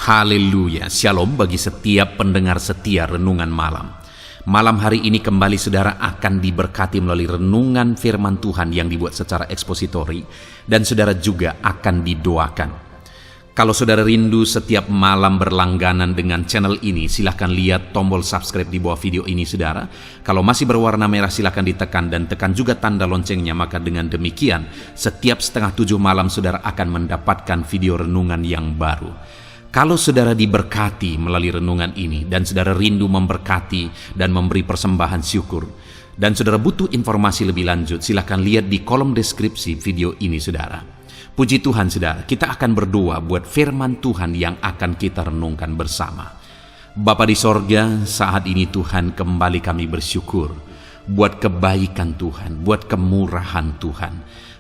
Haleluya, shalom bagi setiap pendengar setia Renungan Malam. Malam hari ini kembali saudara akan diberkati melalui renungan firman Tuhan yang dibuat secara ekspositori, dan saudara juga akan didoakan. Kalau saudara rindu setiap malam berlangganan dengan channel ini, silahkan lihat tombol subscribe di bawah video ini saudara. Kalau masih berwarna merah silahkan ditekan dan tekan juga tanda loncengnya, maka dengan demikian setiap 6:30 malam saudara akan mendapatkan video renungan yang baru. Kalau saudara diberkati melalui renungan ini dan saudara rindu memberkati dan memberi persembahan syukur, dan saudara butuh informasi lebih lanjut, silahkan lihat di kolom deskripsi video ini saudara. Puji Tuhan saudara, kita akan berdoa buat firman Tuhan yang akan kita renungkan bersama. Bapa di sorga, saat ini Tuhan kembali kami bersyukur buat kebaikan Tuhan, buat kemurahan Tuhan.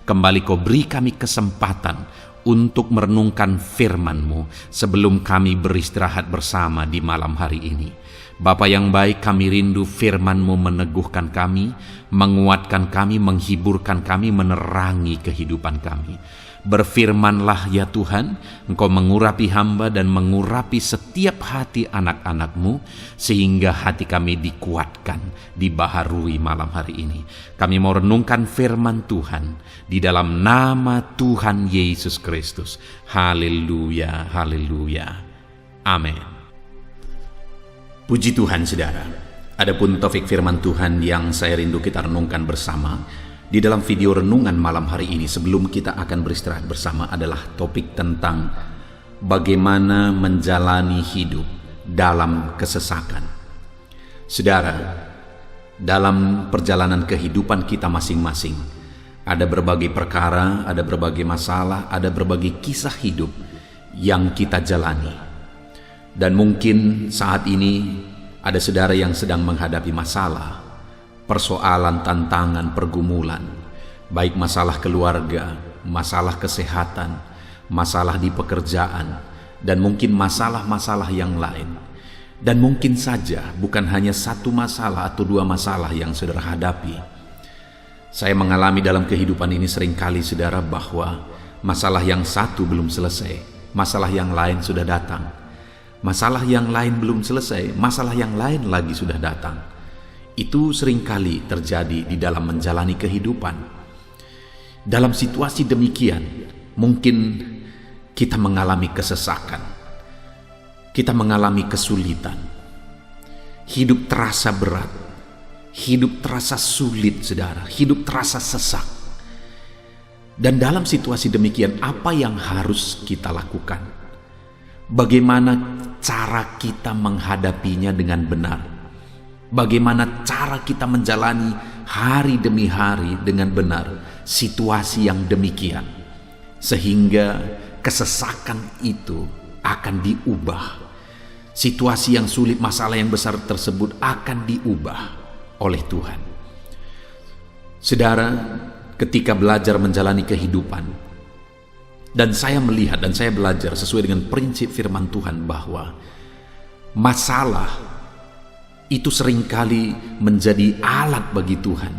Kembali Kau beri kami kesempatan untuk merenungkan firman-Mu sebelum kami beristirahat bersama di malam hari ini. Bapa yang baik, kami rindu firman-Mu meneguhkan kami, menguatkan kami, menghiburkan kami, menerangi kehidupan kami. Berfirmanlah ya Tuhan, Engkau mengurapi hamba dan mengurapi setiap hati anak-anak-Mu, sehingga hati kami dikuatkan, dibaharui malam hari ini. Kami mau renungkan firman Tuhan di dalam nama Tuhan Yesus Kristus. Haleluya, haleluya. Amin. Puji Tuhan saudara, adapun topik firman Tuhan yang saya rindu kita renungkan bersama di dalam video renungan malam hari ini sebelum kita akan beristirahat bersama adalah topik tentang bagaimana menjalani hidup dalam kesesakan. Saudara, dalam perjalanan kehidupan kita masing-masing ada berbagai perkara, ada berbagai masalah, ada berbagai kisah hidup yang kita jalani. Dan mungkin saat ini ada saudara yang sedang menghadapi masalah, persoalan, tantangan, pergumulan, baik masalah keluarga, masalah kesehatan, masalah di pekerjaan, dan mungkin masalah-masalah yang lain. Dan mungkin saja bukan hanya satu masalah atau dua masalah yang saudara hadapi. Saya mengalami dalam kehidupan ini seringkali saudara bahwa masalah yang satu belum selesai, masalah yang lain sudah datang. Masalah yang lain belum selesai, masalah yang lain lagi sudah datang. Itu seringkali terjadi di dalam menjalani kehidupan. Dalam situasi demikian, mungkin kita mengalami kesesakan, kita mengalami kesulitan, hidup terasa berat, hidup terasa sulit saudara, hidup terasa sesak. Dan dalam situasi demikian, apa yang harus kita lakukan? Bagaimana cara kita menghadapinya dengan benar? Bagaimana cara kita menjalani hari demi hari dengan benar situasi yang demikian, sehingga kesesakan itu akan diubah. Situasi yang sulit, masalah yang besar tersebut akan diubah oleh Tuhan. Saudara, ketika belajar menjalani kehidupan, dan saya melihat dan saya belajar sesuai dengan prinsip firman Tuhan bahwa masalah itu seringkali menjadi alat bagi Tuhan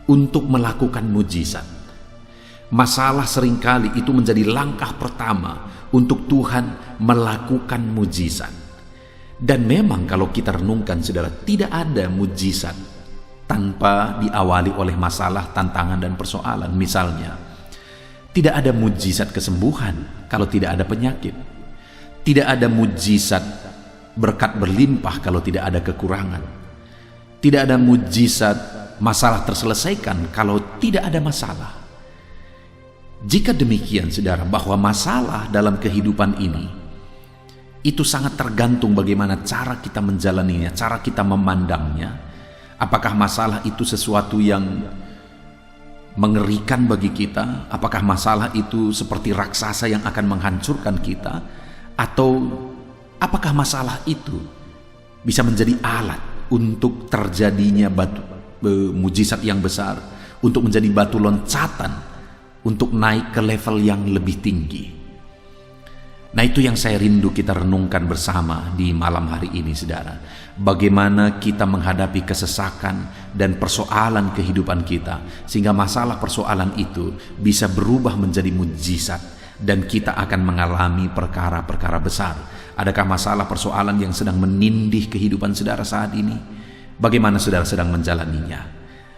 untuk melakukan mujizat. Masalah seringkali itu menjadi langkah pertama untuk Tuhan melakukan mujizat. Dan memang kalau kita renungkan saudara, tidak ada mujizat tanpa diawali oleh masalah, tantangan, dan persoalan. Misalnya, tidak ada mujizat kesembuhan kalau tidak ada penyakit. Tidak ada mujizat berkat berlimpah kalau tidak ada kekurangan. Tidak ada mujizat masalah terselesaikan kalau tidak ada masalah. Jika demikian saudara, bahwa masalah dalam kehidupan ini itu sangat tergantung bagaimana cara kita menjalaninya, cara kita memandangnya. Apakah masalah itu sesuatu yang mengerikan bagi kita? Apakah masalah itu seperti raksasa yang akan menghancurkan kita? Atau apakah masalah itu bisa menjadi alat untuk terjadinya mujizat yang besar, untuk menjadi batu loncatan untuk naik ke level yang lebih tinggi? Nah, itu yang saya rindu kita renungkan bersama di malam hari ini saudara. Bagaimana kita menghadapi kesesakan dan persoalan kehidupan kita, sehingga masalah persoalan itu bisa berubah menjadi mujizat dan kita akan mengalami perkara-perkara besar. Adakah masalah persoalan yang sedang menindih kehidupan saudara saat ini? Bagaimana saudara sedang menjalaninya?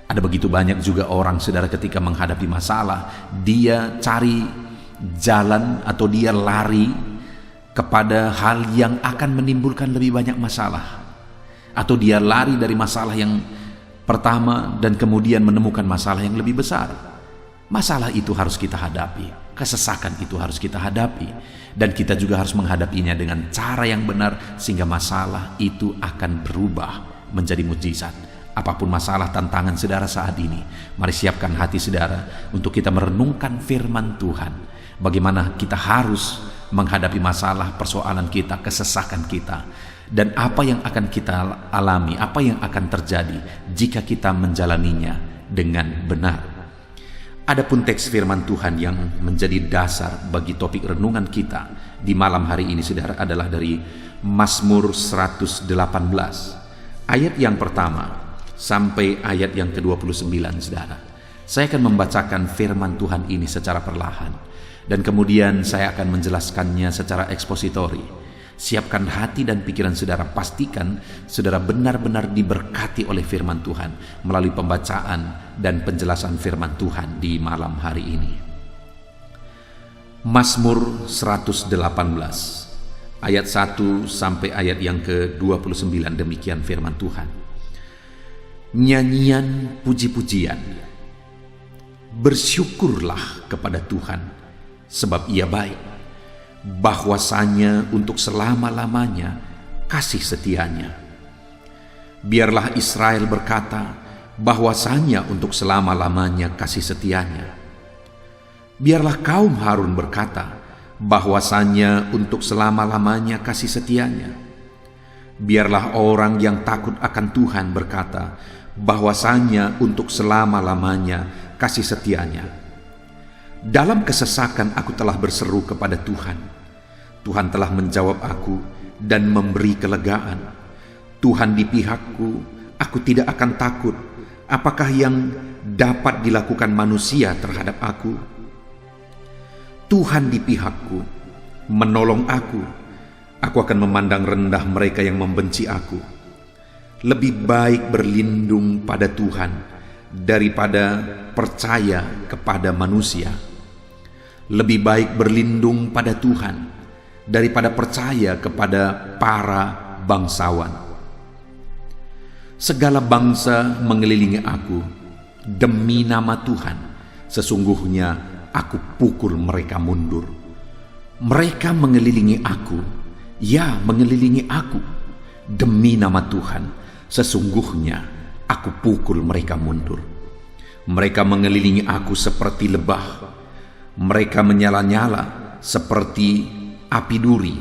Ada begitu banyak juga orang saudara ketika menghadapi masalah, dia cari jalan atau dia lari kepada hal yang akan menimbulkan lebih banyak masalah. Atau dia lari dari masalah yang pertama dan kemudian menemukan masalah yang lebih besar. Masalah itu harus kita hadapi, kesesakan itu harus kita hadapi, dan kita juga harus menghadapinya dengan cara yang benar sehingga masalah itu akan berubah menjadi mukjizat. Apapun masalah tantangan saudara saat ini, mari siapkan hati saudara untuk kita merenungkan firman Tuhan. Bagaimana kita harus menghadapi masalah, persoalan kita, kesesakan kita, dan apa yang akan kita alami, apa yang akan terjadi jika kita menjalaninya dengan benar. Adapun teks firman Tuhan yang menjadi dasar bagi topik renungan kita di malam hari ini saudara adalah dari Mazmur 118 ayat yang pertama sampai ayat yang ke-29 saudara. Saya akan membacakan firman Tuhan ini secara perlahan dan kemudian saya akan menjelaskannya secara ekspositori. Siapkan hati dan pikiran saudara, pastikan saudara benar-benar diberkati oleh firman Tuhan melalui pembacaan dan penjelasan firman Tuhan di malam hari ini. Mazmur 118 ayat 1 sampai ayat yang ke-29, demikian firman Tuhan. Nyanyian puji-pujian. Bersyukurlah kepada Tuhan sebab Ia baik, bahwasanya untuk selama-lamanya kasih setianya. Biarlah Israel berkata, bahwasanya untuk selama-lamanya kasih setianya. Biarlah kaum Harun berkata, bahwasanya untuk selama-lamanya kasih setianya. Biarlah orang yang takut akan Tuhan berkata, bahwasanya untuk selama-lamanya kasih setianya. Dalam kesesakan aku telah berseru kepada Tuhan. Tuhan telah menjawab aku dan memberi kelegaan. Tuhan di pihakku, aku tidak akan takut. Apakah yang dapat dilakukan manusia terhadap aku? Tuhan di pihakku, menolong aku. Aku akan memandang rendah mereka yang membenci aku. Lebih baik berlindung pada Tuhan daripada percaya kepada manusia. Lebih baik berlindung pada Tuhan daripada percaya kepada para bangsawan. Segala bangsa mengelilingi aku demi nama Tuhan. Sesungguhnya aku pukul mereka mundur. Mereka mengelilingi aku, ya mengelilingi aku demi nama Tuhan. Sesungguhnya aku pukul mereka mundur. Mereka mengelilingi aku seperti lebah. Mereka menyala-nyala seperti api duri.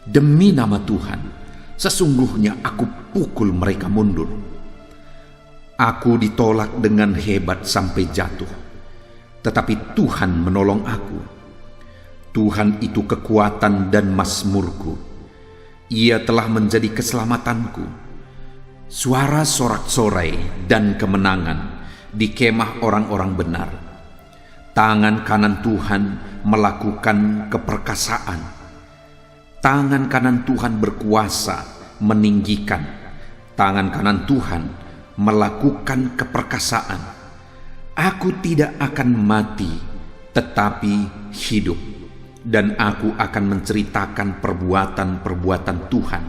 Demi nama Tuhan, sesungguhnya aku pukul mereka mundur. Aku ditolak dengan hebat sampai jatuh, tetapi Tuhan menolong aku. Tuhan itu kekuatan dan mazmurku. Ia telah menjadi keselamatanku. Suara sorak-sorai dan kemenangan di kemah orang-orang benar. Tangan kanan Tuhan melakukan keperkasaan. Tangan kanan Tuhan berkuasa meninggikan. Tangan kanan Tuhan melakukan keperkasaan. Aku tidak akan mati, tetapi hidup, dan aku akan menceritakan perbuatan-perbuatan Tuhan.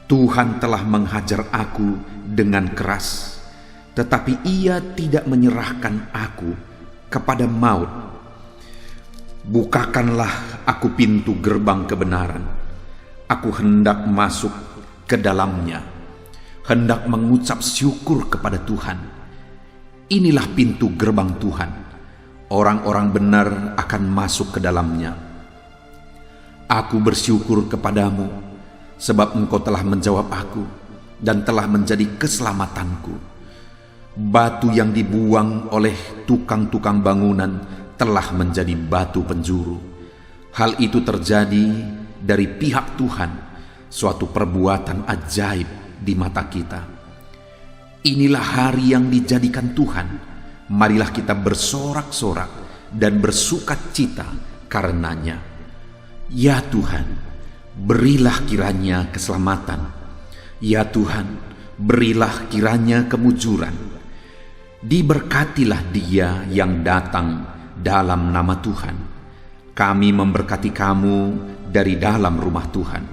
Tuhan telah menghajar aku dengan keras, tetapi Ia tidak menyerahkan aku kepada maut. Bukakanlah aku pintu gerbang kebenaran. Aku hendak masuk ke dalamnya, hendak mengucap syukur kepada Tuhan. Inilah pintu gerbang Tuhan. Orang-orang benar akan masuk ke dalamnya. Aku bersyukur kepadamu, sebab Engkau telah menjawab aku dan telah menjadi keselamatanku. Batu yang dibuang oleh tukang-tukang bangunan telah menjadi batu penjuru. Hal itu terjadi dari pihak Tuhan, suatu perbuatan ajaib di mata kita. Inilah hari yang dijadikan Tuhan. Marilah kita bersorak-sorak dan bersukacita karenanya. Ya Tuhan, berilah kiranya keselamatan. Ya Tuhan, berilah kiranya kemujuran. Diberkatilah dia yang datang dalam nama Tuhan. Kami memberkati kamu dari dalam rumah Tuhan.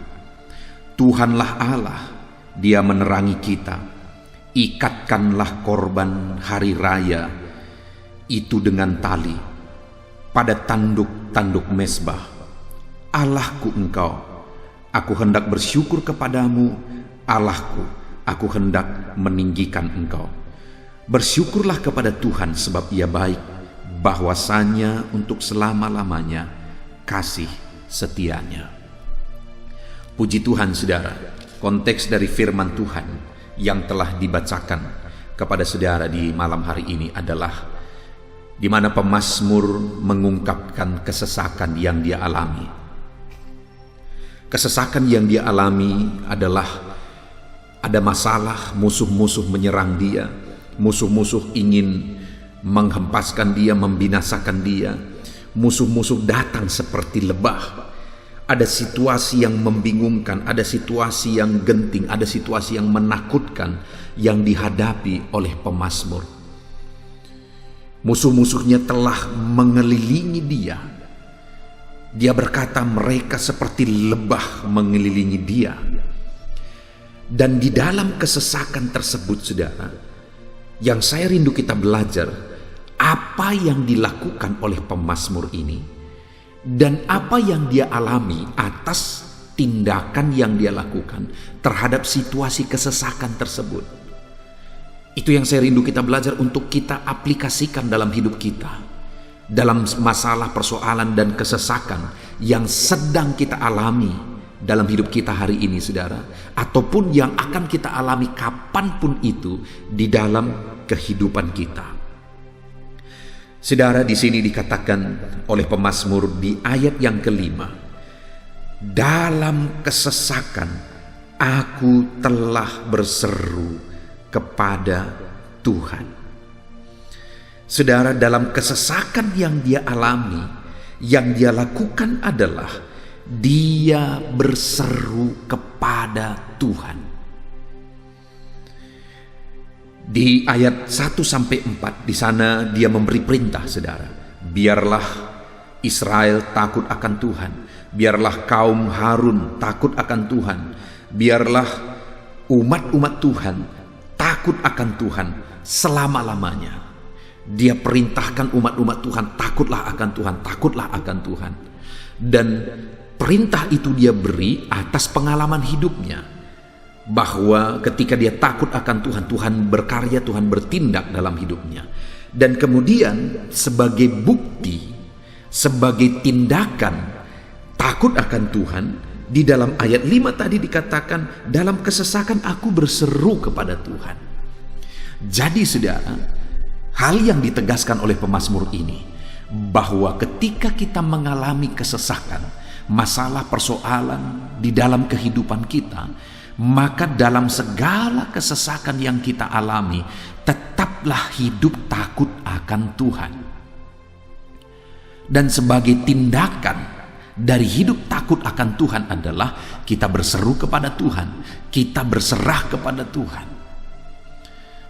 Tuhanlah Allah, Dia menerangi kita. Ikatkanlah korban hari raya itu dengan tali pada tanduk-tanduk mezbah. Allahku Engkau, aku hendak bersyukur kepadamu. Allahku, aku hendak meninggikan Engkau. Bersyukurlah kepada Tuhan sebab Ia baik, bahwasanya untuk selama-lamanya kasih setianya. Puji Tuhan saudara, konteks dari firman Tuhan yang telah dibacakan kepada saudara di malam hari ini adalah di mana pemazmur mengungkapkan kesesakan yang dia alami. Kesesakan yang dia alami adalah ada masalah, musuh-musuh menyerang dia, musuh-musuh ingin menghempaskan dia, membinasakan dia. Musuh-musuh datang seperti lebah. Ada situasi yang membingungkan, ada situasi yang genting, ada situasi yang menakutkan yang dihadapi oleh pemazmur. Musuh-musuhnya telah mengelilingi dia. Dia berkata mereka seperti lebah mengelilingi dia. Dan di dalam kesesakan tersebut saudara, yang saya rindu kita belajar apa yang dilakukan oleh pemazmur ini dan apa yang dia alami atas tindakan yang dia lakukan terhadap situasi kesesakan tersebut. Itu yang saya rindu kita belajar untuk kita aplikasikan dalam hidup kita. Dalam masalah, persoalan, dan kesesakan yang sedang kita alami dalam hidup kita hari ini saudara, ataupun yang akan kita alami kapanpun itu di dalam kehidupan kita. Saudara, di sini dikatakan oleh pemazmur di ayat yang kelima, dalam kesesakan aku telah berseru kepada Tuhan. Saudara, dalam kesesakan yang dia alami, yang dia lakukan adalah dia berseru kepada Tuhan. Di ayat 1-4 di sana dia memberi perintah saudara. Biarlah Israel takut akan Tuhan. Biarlah kaum Harun takut akan Tuhan. Biarlah umat-umat Tuhan takut akan Tuhan selama-lamanya. Dia perintahkan umat-umat Tuhan takutlah akan Tuhan, takutlah akan Tuhan. Dan perintah itu dia beri atas pengalaman hidupnya. Bahwa ketika dia takut akan Tuhan, Tuhan berkarya, Tuhan bertindak dalam hidupnya. Dan kemudian sebagai bukti, sebagai tindakan takut akan Tuhan, di dalam ayat 5 tadi dikatakan, dalam kesesakan aku berseru kepada Tuhan. Jadi saudara, hal yang ditegaskan oleh pemazmur ini, bahwa ketika kita mengalami kesesakan, masalah, persoalan di dalam kehidupan kita, maka dalam segala kesesakan yang kita alami, tetaplah hidup takut akan Tuhan. Dan sebagai tindakan dari hidup takut akan Tuhan adalah kita berseru kepada Tuhan, kita berserah kepada Tuhan.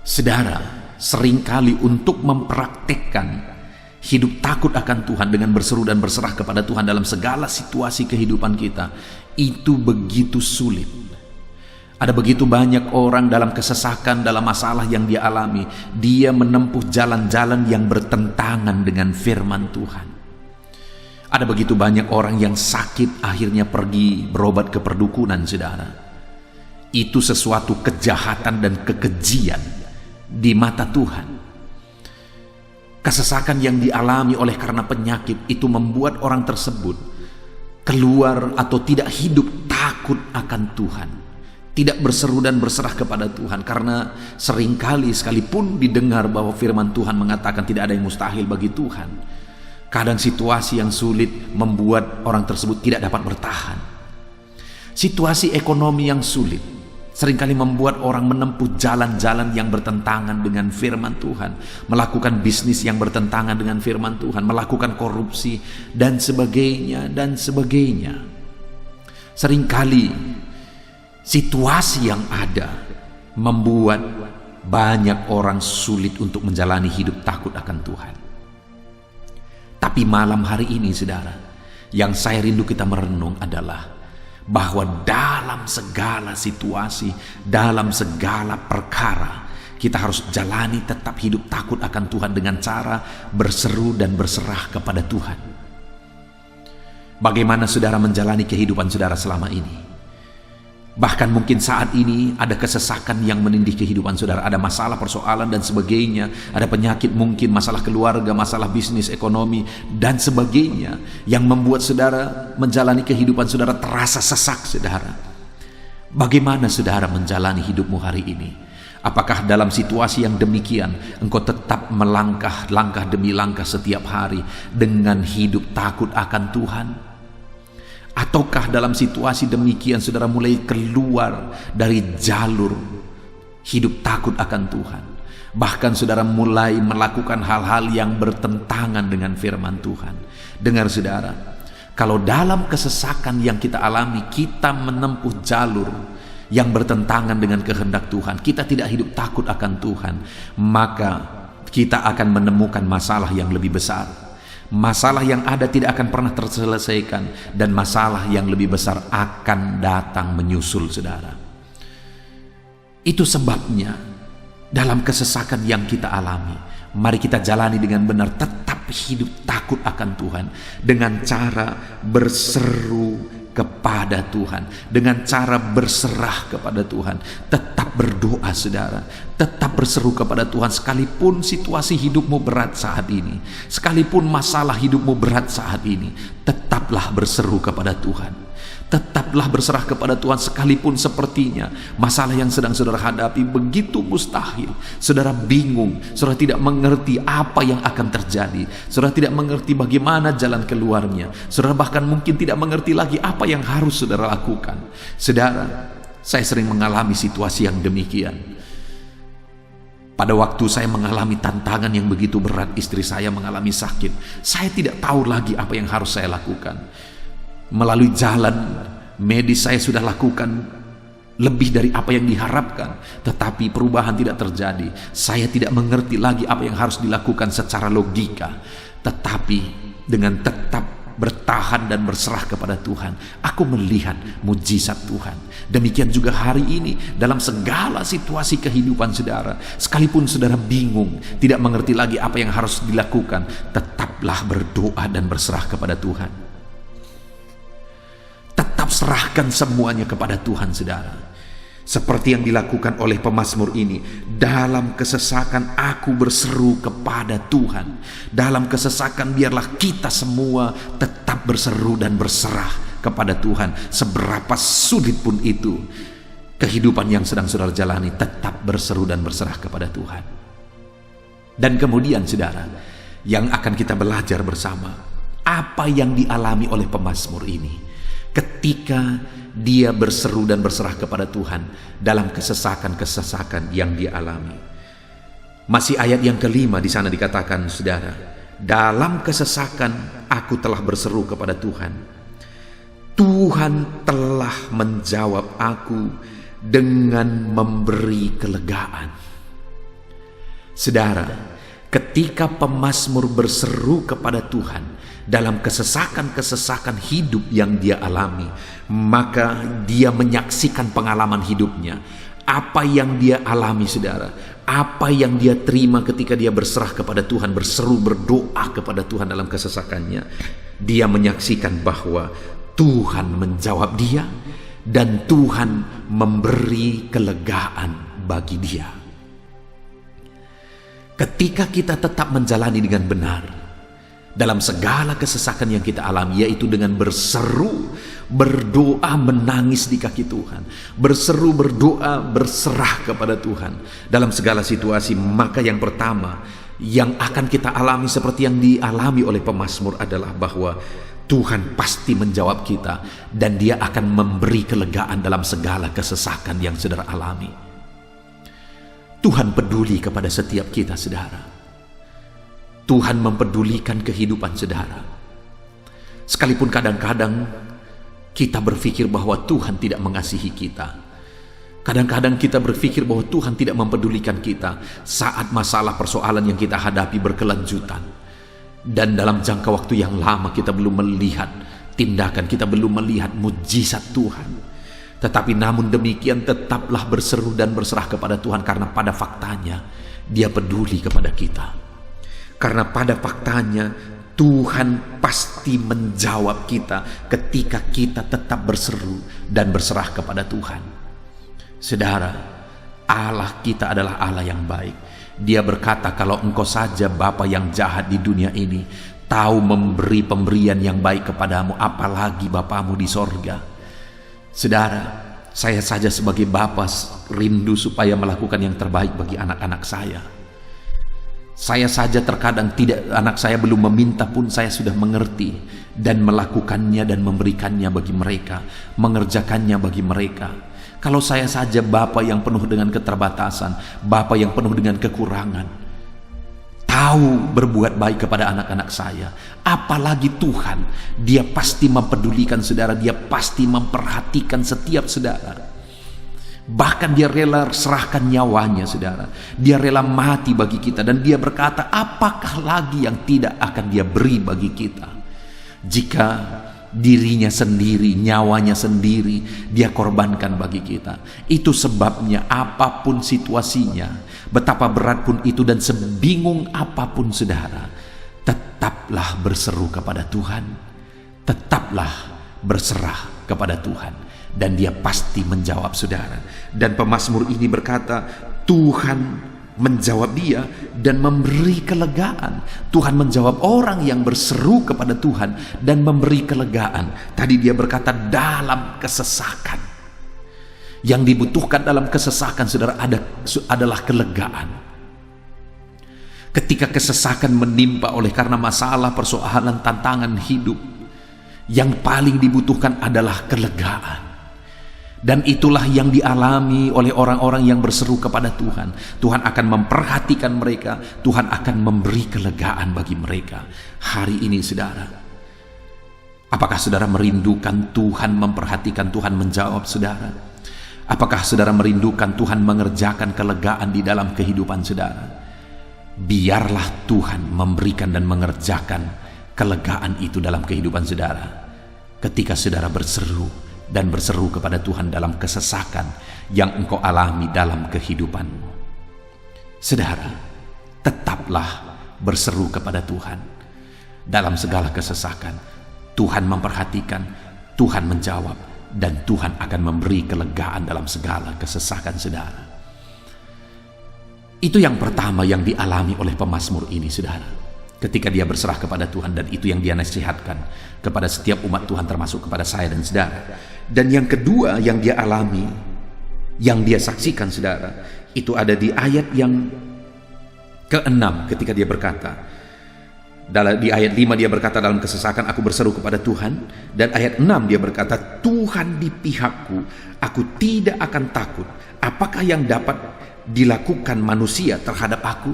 Saudara, seringkali untuk mempraktekkan hidup takut akan Tuhan dengan berseru dan berserah kepada Tuhan dalam segala situasi kehidupan kita, itu begitu sulit. Ada begitu banyak orang dalam kesesakan, dalam masalah yang dia alami, dia menempuh jalan-jalan yang bertentangan dengan firman Tuhan. Ada begitu banyak orang yang sakit akhirnya pergi berobat ke perdukunan saudara. Itu sesuatu kejahatan dan kekejian di mata Tuhan. Kesesakan yang dialami oleh karena penyakit itu membuat orang tersebut keluar atau tidak hidup takut akan Tuhan, tidak berseru dan berserah kepada Tuhan. Karena seringkali sekalipun didengar bahwa firman Tuhan mengatakan tidak ada yang mustahil bagi Tuhan, kadang situasi yang sulit membuat orang tersebut tidak dapat bertahan. Situasi ekonomi yang sulit, seringkali membuat orang menempuh jalan-jalan yang bertentangan dengan firman Tuhan, melakukan bisnis yang bertentangan dengan firman Tuhan, melakukan korupsi dan sebagainya dan sebagainya. Seringkali situasi yang ada membuat banyak orang sulit untuk menjalani hidup takut akan Tuhan. Tapi malam hari ini, saudara, yang saya rindu kita merenung adalah bahwa dalam segala situasi, dalam segala perkara, kita harus jalani tetap hidup takut akan Tuhan dengan cara berseru dan berserah kepada Tuhan. Bagaimana saudara menjalani kehidupan saudara selama ini? Bahkan mungkin saat ini ada kesesakan yang menindih kehidupan saudara, ada masalah, persoalan dan sebagainya, ada penyakit mungkin, masalah keluarga, masalah bisnis, ekonomi dan sebagainya yang membuat saudara menjalani kehidupan saudara terasa sesak, saudara. Bagaimana saudara menjalani hidupmu hari ini? Apakah dalam situasi yang demikian engkau tetap melangkah langkah demi langkah setiap hari dengan hidup takut akan Tuhan? Ataukah dalam situasi demikian saudara mulai keluar dari jalur hidup takut akan Tuhan? Bahkan saudara mulai melakukan hal-hal yang bertentangan dengan firman Tuhan. Dengar saudara, kalau dalam kesesakan yang kita alami kita menempuh jalur yang bertentangan dengan kehendak Tuhan, kita tidak hidup takut akan Tuhan, maka kita akan menemukan masalah yang lebih besar. Masalah yang ada tidak akan pernah terselesaikan, dan masalah yang lebih besar akan datang menyusul, saudara. Itu sebabnya dalam kesesakan yang kita alami, mari kita jalani dengan benar, tetap hidup takut akan Tuhan dengan cara berseru kepada Tuhan, dengan cara berserah kepada Tuhan. Tetap berdoa, saudara, tetap berseru kepada Tuhan sekalipun situasi hidupmu berat saat ini, sekalipun masalah hidupmu berat saat ini, tetaplah berseru kepada Tuhan. Tetaplah berserah kepada Tuhan sekalipun sepertinya masalah yang sedang saudara hadapi begitu mustahil. Saudara bingung, saudara tidak mengerti apa yang akan terjadi, saudara tidak mengerti bagaimana jalan keluarnya, saudara bahkan mungkin tidak mengerti lagi apa yang harus saudara lakukan. Saudara, saya sering mengalami situasi yang demikian. Pada waktu saya mengalami tantangan yang begitu berat, istri saya mengalami sakit, saya tidak tahu lagi apa yang harus saya lakukan. Melalui jalan medis saya sudah lakukan lebih dari apa yang diharapkan, tetapi perubahan tidak terjadi. Saya tidak mengerti lagi apa yang harus dilakukan secara logika, tetapi dengan tetap bertahan dan berserah kepada Tuhan, aku melihat mujizat Tuhan. Demikian juga hari ini dalam segala situasi kehidupan saudara, sekalipun saudara bingung, tidak mengerti lagi apa yang harus dilakukan, tetaplah berdoa dan berserah kepada Tuhan. Tetap serahkan semuanya kepada Tuhan, saudara. Seperti yang dilakukan oleh pemazmur ini, dalam kesesakan aku berseru kepada Tuhan. Dalam kesesakan biarlah kita semua tetap berseru dan berserah kepada Tuhan. Seberapa sulit pun itu kehidupan yang sedang saudara jalani, tetap berseru dan berserah kepada Tuhan. Dan kemudian saudara, yang akan kita belajar bersama, apa yang dialami oleh pemazmur ini ketika dia berseru dan berserah kepada Tuhan dalam kesesakan-kesesakan yang dia alami. Masih ayat yang kelima di sana dikatakan, saudara, dalam kesesakan aku telah berseru kepada Tuhan. Tuhan telah menjawab aku dengan memberi kelegaan. Saudara, ketika pemazmur berseru kepada Tuhan dalam kesesakan-kesesakan hidup yang dia alami, maka dia menyaksikan pengalaman hidupnya. Apa yang dia alami, saudara, apa yang dia terima ketika dia berserah kepada Tuhan, berseru, berdoa kepada Tuhan dalam kesesakannya, dia menyaksikan bahwa Tuhan menjawab dia dan Tuhan memberi kelegaan bagi dia. Ketika kita tetap menjalani dengan benar dalam segala kesesakan yang kita alami, yaitu dengan berseru, berdoa, menangis di kaki Tuhan, berseru, berdoa, berserah kepada Tuhan dalam segala situasi, maka yang pertama yang akan kita alami seperti yang dialami oleh pemazmur adalah bahwa Tuhan pasti menjawab kita, dan Dia akan memberi kelegaan dalam segala kesesakan yang saudara alami. Tuhan peduli kepada setiap kita, saudara. Tuhan mempedulikan kehidupan saudara. Sekalipun kadang-kadang kita berpikir bahwa Tuhan tidak mengasihi kita. Kadang-kadang kita berpikir bahwa Tuhan tidak mempedulikan kita saat masalah persoalan yang kita hadapi berkelanjutan. Dan dalam jangka waktu yang lama kita belum melihat tindakan, kita belum melihat mujizat Tuhan. Tetapi namun demikian tetaplah berseru dan berserah kepada Tuhan, karena pada faktanya Dia peduli kepada kita. Karena pada faktanya Tuhan pasti menjawab kita ketika kita tetap berseru dan berserah kepada Tuhan. Saudara, Allah kita adalah Allah yang baik. Dia berkata, kalau engkau saja Bapa yang jahat di dunia ini tahu memberi pemberian yang baik kepadamu, apalagi Bapamu di sorga. Saudara, saya saja sebagai Bapa rindu supaya melakukan yang terbaik bagi anak-anak saya. Saya saja terkadang anak saya belum meminta pun saya sudah mengerti dan melakukannya dan memberikannya bagi mereka, mengerjakannya bagi mereka. Kalau saya saja Bapa yang penuh dengan keterbatasan, Bapa yang penuh dengan kekurangan, tahu berbuat baik kepada anak-anak saya, apalagi Tuhan. Dia pasti mempedulikan saudara, Dia pasti memperhatikan setiap saudara. Bahkan Dia rela serahkan nyawanya, saudara. Dia rela mati bagi kita, dan Dia berkata, apakah lagi yang tidak akan Dia beri bagi kita? Jika dirinya sendiri, nyawanya sendiri Dia korbankan bagi kita. Itu sebabnya apapun situasinya, betapa berat pun itu dan sebingung apapun saudara, tetaplah berseru kepada Tuhan, tetaplah berserah kepada Tuhan, dan Dia pasti menjawab saudara. Dan pemazmur ini berkata, Tuhan menjawab dia dan memberi kelegaan. Tuhan menjawab orang yang berseru kepada Tuhan dan memberi kelegaan. Tadi dia berkata, dalam kesesakan. Yang dibutuhkan dalam kesesakan, saudara, adalah kelegaan. Ketika kesesakan menimpa oleh karena masalah, persoalan, tantangan hidup, yang paling dibutuhkan adalah kelegaan. Dan itulah yang dialami oleh orang-orang yang berseru kepada Tuhan. Tuhan akan memperhatikan mereka, Tuhan akan memberi kelegaan bagi mereka. Hari ini saudara, apakah saudara merindukan Tuhan memperhatikan, Tuhan menjawab saudara? Apakah saudara merindukan Tuhan mengerjakan kelegaan di dalam kehidupan saudara? Biarlah Tuhan memberikan dan mengerjakan kelegaan itu dalam kehidupan saudara. Ketika saudara berseru dan berseru kepada Tuhan dalam kesesakan yang engkau alami dalam kehidupanmu. Saudara, tetaplah berseru kepada Tuhan dalam segala kesesakan. Tuhan memperhatikan, Tuhan menjawab, dan Tuhan akan memberi kelegaan dalam segala kesesakan saudara. Itu yang pertama yang dialami oleh pemazmur ini, saudara. Ketika dia berserah kepada Tuhan, dan itu yang dia nasihatkan kepada setiap umat Tuhan, termasuk kepada saya dan saudara. Dan yang kedua yang dia alami, yang dia saksikan saudara, itu ada di ayat yang ke-6 ketika dia berkata, di ayat 5 dia berkata, dalam kesesakan aku berseru kepada Tuhan. Dan ayat 6 dia berkata, Tuhan di pihakku, aku tidak akan takut. Apakah yang dapat dilakukan manusia terhadap aku?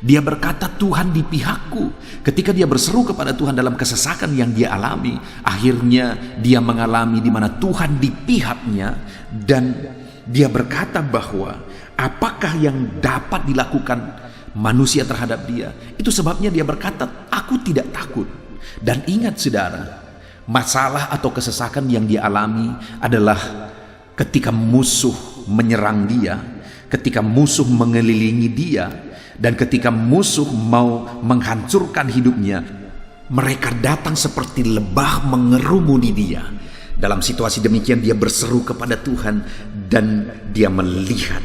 Dia berkata, Tuhan di pihakku. Ketika dia berseru kepada Tuhan dalam kesesakan yang dia alami, akhirnya dia mengalami di mana Tuhan di pihaknya, dan dia berkata bahwa apakah yang dapat dilakukan manusia terhadap dia. Itu sebabnya dia berkata, aku tidak takut. Dan ingat saudara, masalah atau kesesakan yang dia alami adalah ketika musuh menyerang dia, ketika musuh mengelilingi dia, dan ketika musuh mau menghancurkan hidupnya. Mereka datang seperti lebah mengerumuni dia. Dalam situasi demikian dia berseru kepada Tuhan, dan dia melihat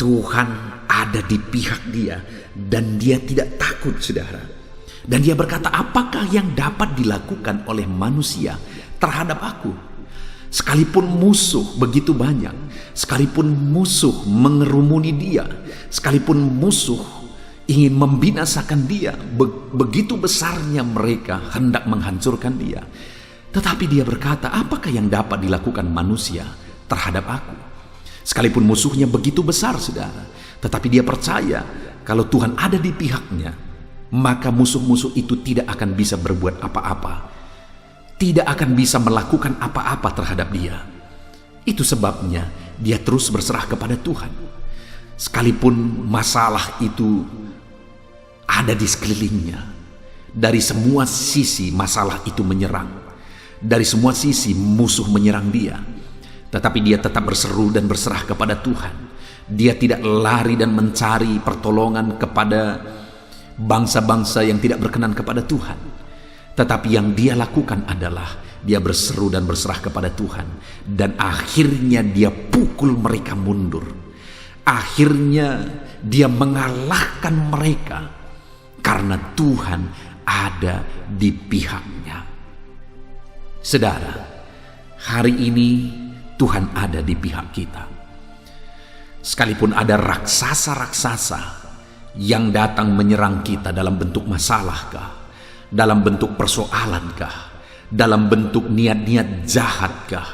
Tuhan ada di pihak dia, dan dia tidak takut saudara. Dan dia berkata, apakah yang dapat dilakukan oleh manusia terhadap aku? Sekalipun musuh begitu banyak, sekalipun musuh mengerumuni dia, sekalipun musuh ingin membinasakan dia. Begitu besarnya mereka hendak menghancurkan dia. Tetapi dia berkata, apakah yang dapat dilakukan manusia terhadap aku? Sekalipun musuhnya begitu besar, saudara, tetapi dia percaya kalau Tuhan ada di pihaknya, maka musuh-musuh itu tidak akan bisa berbuat apa-apa, tidak akan bisa melakukan apa-apa terhadap dia. Itu sebabnya dia terus berserah kepada Tuhan. Sekalipun masalah itu ada di sekelilingnya, dari semua sisi masalah itu menyerang, dari semua sisi musuh menyerang dia, tetapi dia tetap berseru dan berserah kepada Tuhan. Dia tidak lari dan mencari pertolongan kepada bangsa-bangsa yang tidak berkenan kepada Tuhan, tetapi yang dia lakukan adalah dia berseru dan berserah kepada Tuhan. Dan akhirnya dia pukul mereka mundur. Akhirnya dia mengalahkan mereka karena Tuhan ada di pihaknya. Saudara, hari ini Tuhan ada di pihak kita. Sekalipun ada raksasa-raksasa yang datang menyerang kita dalam bentuk masalahkah, dalam bentuk persoalankah, dalam bentuk niat-niat jahatkah,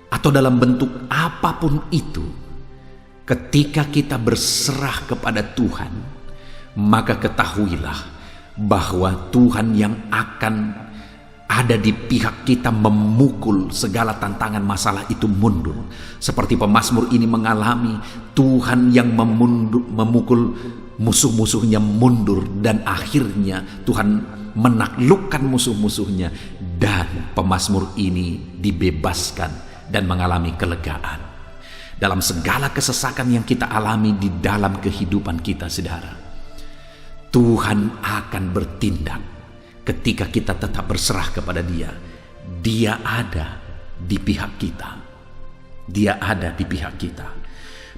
atau dalam bentuk apapun itu, ketika kita berserah kepada Tuhan, maka ketahuilah bahwa Tuhan yang akan ada di pihak kita memukul segala tantangan masalah itu mundur. Seperti pemazmur ini mengalami, Tuhan yang memukul musuh-musuhnya mundur, dan akhirnya Tuhan menaklukkan musuh-musuhnya, dan pemazmur ini dibebaskan dan mengalami kelegaan. Dalam segala kesesakan yang kita alami di dalam kehidupan kita, saudara, Tuhan akan bertindak ketika kita tetap berserah kepada Dia. Dia ada di pihak kita. Dia ada di pihak kita.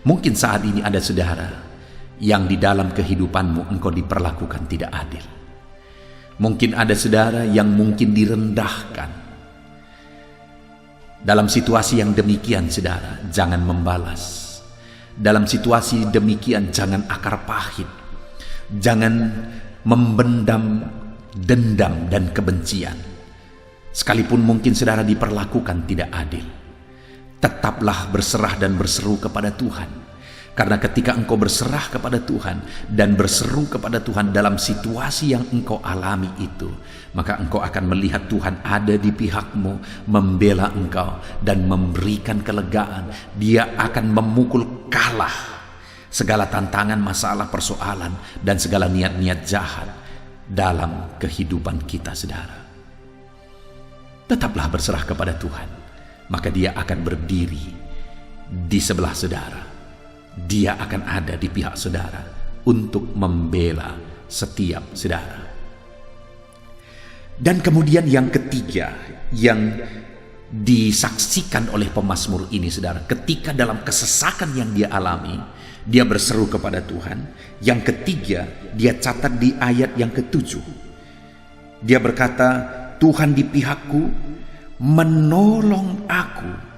Mungkin saat ini ada saudara yang di dalam kehidupanmu engkau diperlakukan tidak adil. Mungkin ada saudara yang mungkin direndahkan. Dalam situasi yang demikian, saudara, jangan membalas. Dalam situasi demikian, jangan akar pahit. Jangan membendam dendam dan kebencian. Sekalipun mungkin saudara diperlakukan tidak adil, tetaplah berserah dan berseru kepada Tuhan. Karena ketika engkau berserah kepada Tuhan dan berseru kepada Tuhan dalam situasi yang engkau alami itu, maka engkau akan melihat Tuhan ada di pihakmu, membela engkau dan memberikan kelegaan. Dia akan memukul kalah segala tantangan, masalah, persoalan, dan segala niat-niat jahat dalam kehidupan kita, saudara. Tetaplah berserah kepada Tuhan, maka Dia akan berdiri di sebelah saudara. Dia akan ada di pihak saudara untuk membela setiap saudara. Dan kemudian yang ketiga yang disaksikan oleh pemazmur ini, saudara, ketika dalam kesesakan yang dia alami, dia berseru kepada Tuhan. Yang ketiga, dia catat di ayat yang ke-7. Dia berkata, Tuhan di pihakku, menolong aku.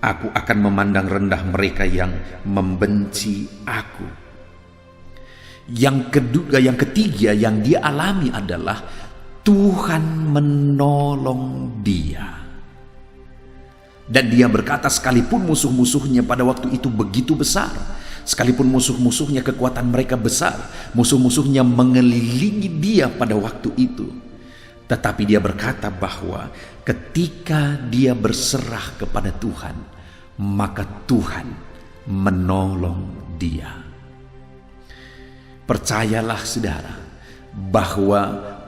Aku akan memandang rendah mereka yang membenci aku. Yang ketiga yang dia alami adalah Tuhan menolong dia. Dan dia berkata, sekalipun musuh-musuhnya pada waktu itu begitu besar, sekalipun musuh-musuhnya kekuatan mereka besar, musuh-musuhnya mengelilingi dia pada waktu itu, tetapi dia berkata bahwa ketika dia berserah kepada Tuhan, maka Tuhan menolong dia. Percayalah saudara bahwa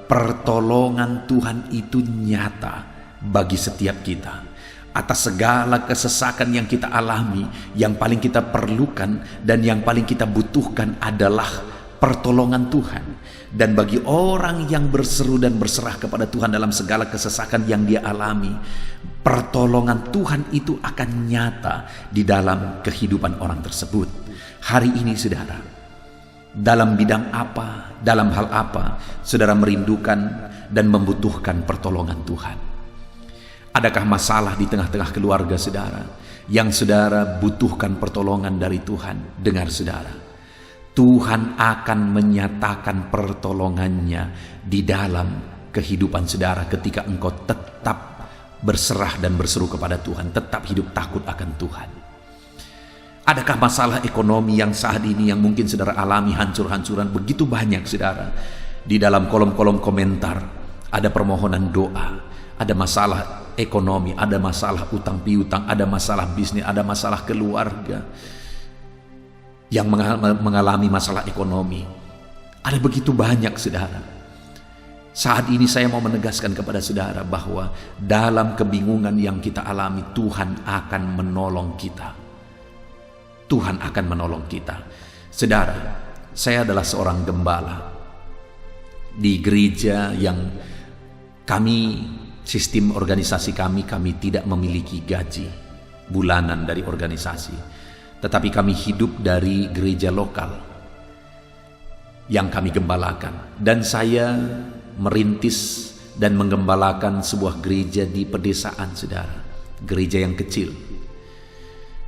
pertolongan Tuhan itu nyata bagi setiap kita. Atas segala kesesakan yang kita alami, yang paling kita perlukan dan yang paling kita butuhkan adalah pertolongan Tuhan. Dan bagi orang yang berseru dan berserah kepada Tuhan dalam segala kesesakan yang dia alami, pertolongan Tuhan itu akan nyata di dalam kehidupan orang tersebut. Hari ini saudara, dalam bidang apa, dalam hal apa saudara merindukan dan membutuhkan pertolongan Tuhan? Adakah masalah di tengah-tengah keluarga saudara yang saudara butuhkan pertolongan dari Tuhan? Dengar saudara, Tuhan akan menyatakan pertolongannya di dalam kehidupan saudara ketika engkau tetap berserah dan berseru kepada Tuhan, tetap hidup takut akan Tuhan. Adakah masalah ekonomi yang saat ini yang mungkin saudara alami hancur-hancuran? Begitu banyak saudara. Di dalam kolom-kolom komentar ada permohonan doa, ada masalah ekonomi, ada masalah utang piutang, ada masalah bisnis, ada masalah keluarga yang mengalami masalah ekonomi. Ada begitu banyak saudara. Saat ini saya mau menegaskan kepada saudara bahwa dalam kebingungan yang kita alami, Tuhan akan menolong kita. Tuhan akan menolong kita. Saudara, saya adalah seorang gembala di gereja yang sistem organisasi kami tidak memiliki gaji bulanan dari organisasi. Tetapi kami hidup dari gereja lokal yang kami gembalakan. Dan saya merintis dan menggembalakan sebuah gereja di pedesaan saudara. Gereja yang kecil.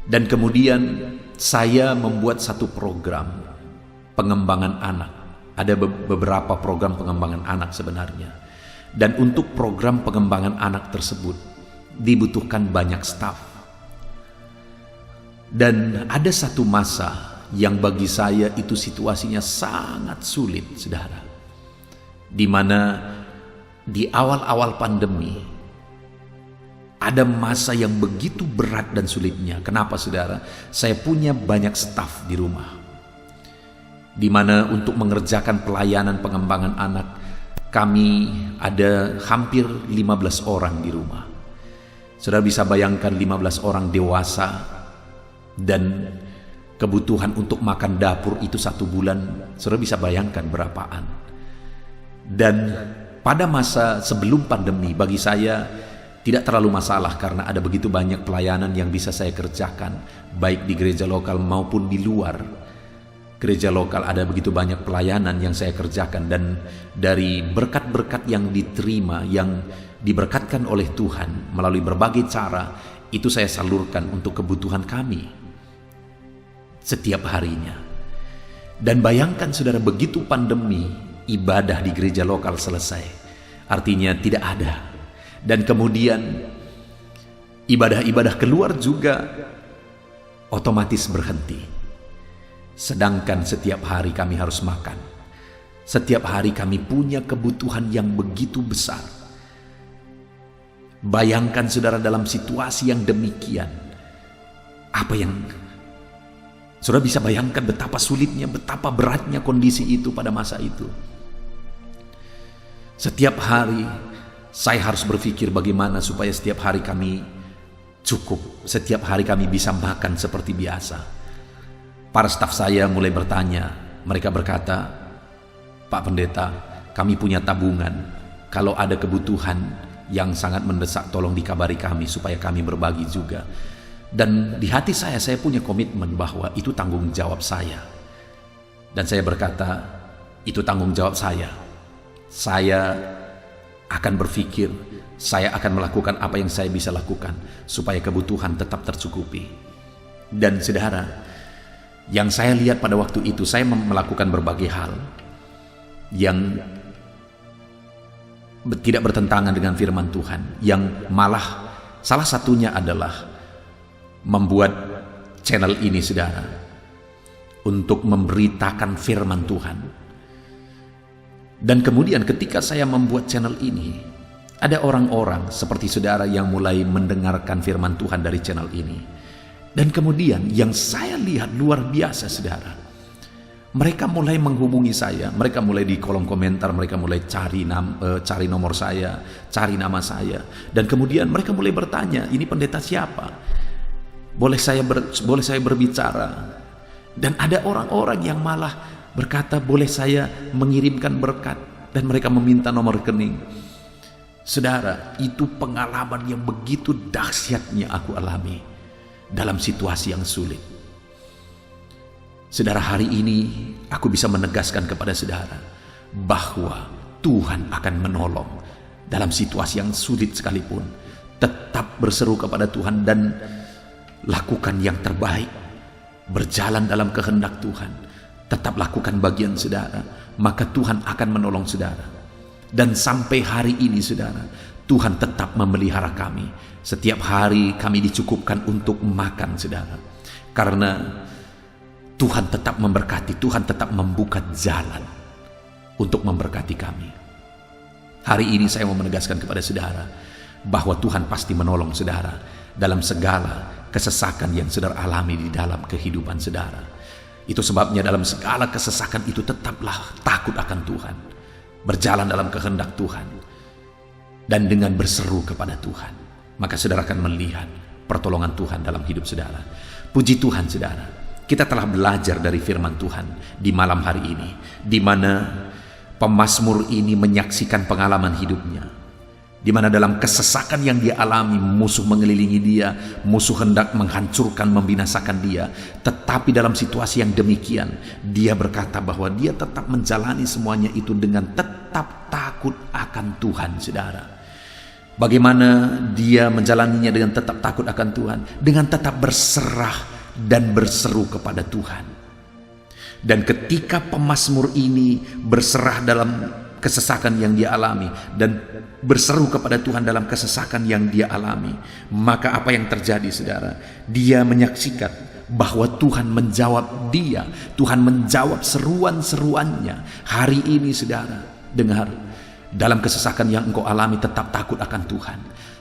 Dan kemudian saya membuat satu program pengembangan anak. Ada beberapa program pengembangan anak sebenarnya. Dan untuk program pengembangan anak tersebut dibutuhkan banyak staf. Dan ada satu masa yang bagi saya itu situasinya sangat sulit, saudara. Di mana di awal-awal pandemi ada masa yang begitu berat dan sulitnya. Kenapa, saudara? Saya punya banyak staf di rumah. Di mana untuk mengerjakan pelayanan pengembangan anak, kami ada hampir 15 orang di rumah. Saudara bisa bayangkan 15 orang dewasa. Dan kebutuhan untuk makan dapur itu 1 bulan, saudara bisa bayangkan berapaan. Dan pada masa sebelum pandemi bagi saya tidak terlalu masalah karena ada begitu banyak pelayanan yang bisa saya kerjakan, baik di gereja lokal maupun di luar gereja lokal. Ada begitu banyak pelayanan yang saya kerjakan, dan dari berkat-berkat yang diterima, yang diberkatkan oleh Tuhan melalui berbagai cara, itu saya salurkan untuk kebutuhan kami setiap harinya. Dan bayangkan saudara, begitu pandemi, ibadah di gereja lokal selesai, artinya tidak ada. Dan kemudian ibadah-ibadah keluar juga otomatis berhenti. Sedangkan setiap hari kami harus makan. Setiap hari kami punya kebutuhan yang begitu besar. Bayangkan saudara, dalam situasi yang demikian, apa yang saudara bisa bayangkan betapa sulitnya, betapa beratnya kondisi itu pada masa itu. Setiap hari saya harus berpikir bagaimana supaya setiap hari kami cukup, setiap hari kami bisa makan seperti biasa. Para staf saya mulai bertanya, mereka berkata, "Pak Pendeta, kami punya tabungan. Kalau ada kebutuhan yang sangat mendesak, tolong dikabari kami supaya kami berbagi juga." Dan di hati saya punya komitmen bahwa itu tanggung jawab saya. Dan saya berkata, itu tanggung jawab saya. Saya akan berpikir, saya akan melakukan apa yang saya bisa lakukan supaya kebutuhan tetap tercukupi. Dan saudara, yang saya lihat pada waktu itu, saya melakukan berbagai hal yang tidak bertentangan dengan firman Tuhan, yang malah salah satunya adalah membuat channel ini, saudara, untuk memberitakan firman Tuhan. Dan kemudian ketika saya membuat channel ini, ada orang-orang seperti saudara yang mulai mendengarkan firman Tuhan dari channel ini. Dan kemudian yang saya lihat luar biasa, saudara, mereka mulai menghubungi saya, mereka mulai di kolom komentar, mereka mulai cari nomor saya, cari nama saya. Dan kemudian mereka mulai bertanya, "Ini pendeta siapa? Boleh saya berbicara?" Dan ada orang-orang yang malah berkata, "Boleh saya mengirimkan berkat?" Dan mereka meminta nomor rekening. Saudara, itu pengalaman yang begitu dahsyatnya aku alami dalam situasi yang sulit. Saudara, hari ini aku bisa menegaskan kepada saudara bahwa Tuhan akan menolong dalam situasi yang sulit sekalipun. Tetap berseru kepada Tuhan dan lakukan yang terbaik, berjalan dalam kehendak Tuhan, tetap lakukan bagian saudara, maka Tuhan akan menolong saudara. Dan sampai hari ini saudara, Tuhan tetap memelihara kami. Setiap hari kami dicukupkan untuk makan saudara, karena Tuhan tetap memberkati, Tuhan tetap membuka jalan untuk memberkati kami. Hari ini saya mau menegaskan kepada saudara bahwa Tuhan pasti menolong saudara dalam segala kesesakan yang saudara alami di dalam kehidupan saudara. Itu sebabnya dalam segala kesesakan itu tetaplah takut akan Tuhan, berjalan dalam kehendak Tuhan, dan dengan berseru kepada Tuhan, maka saudara akan melihat pertolongan Tuhan dalam hidup saudara. Puji Tuhan saudara, kita telah belajar dari firman Tuhan di malam hari ini, di mana pemazmur ini menyaksikan pengalaman hidupnya, di mana dalam kesesakan yang dia alami, musuh mengelilingi dia, musuh hendak menghancurkan, membinasakan dia. Tetapi dalam situasi yang demikian, dia berkata bahwa dia tetap menjalani semuanya itu dengan tetap takut akan Tuhan saudara. Bagaimana dia menjalaninya dengan tetap takut akan Tuhan? Dengan tetap berserah dan berseru kepada Tuhan. Dan ketika pemazmur ini berserah dalam kesesakan yang dia alami dan berseru kepada Tuhan dalam kesesakan yang dia alami, maka apa yang terjadi saudara? Dia menyaksikan bahwa Tuhan menjawab dia, Tuhan menjawab seruan-seruannya. Hari ini saudara, dengar, dalam kesesakan yang engkau alami tetap takut akan Tuhan,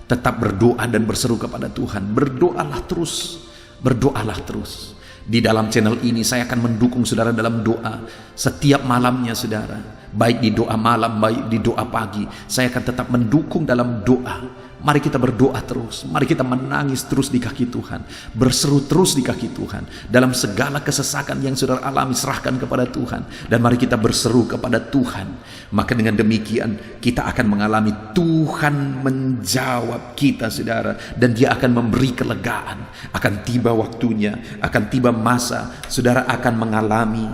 tetap berdoa dan berseru kepada Tuhan. Berdoalah terus, berdoalah terus. Di dalam channel ini saya akan mendukung saudara dalam doa setiap malamnya saudara. Baik di doa malam, baik di doa pagi, saya akan tetap mendukung dalam doa. Mari kita berdoa terus, mari kita menangis terus di kaki Tuhan, berseru terus di kaki Tuhan. Dalam segala kesesakan yang saudara alami, serahkan kepada Tuhan, dan mari kita berseru kepada Tuhan. Maka dengan demikian kita akan mengalami Tuhan menjawab kita saudara, dan dia akan memberi kelegaan. Akan tiba waktunya, akan tiba masa saudara akan mengalami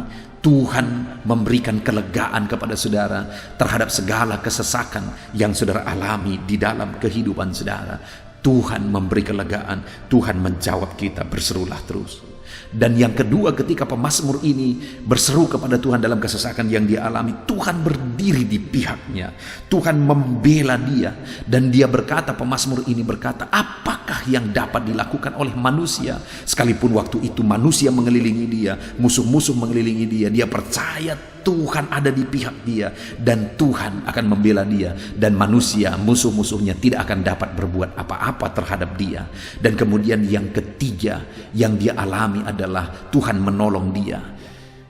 Tuhan memberikan kelegaan kepada saudara terhadap segala kesesakan yang saudara alami di dalam kehidupan saudara. Tuhan memberi kelegaan, Tuhan menjawab kita, berserulah terus. Dan yang kedua, ketika pemazmur ini berseru kepada Tuhan dalam kesesakan yang dia alami, Tuhan berdiri di pihaknya, Tuhan membela dia. Dan dia berkata, pemazmur ini berkata, apakah yang dapat dilakukan oleh manusia? Sekalipun waktu itu manusia mengelilingi dia, musuh-musuh mengelilingi dia, dia percaya Tuhan ada di pihak dia, dan Tuhan akan membela dia, dan manusia, musuh-musuhnya tidak akan dapat berbuat apa-apa terhadap dia. Dan kemudian yang ketiga yang dia alami adalah Tuhan menolong dia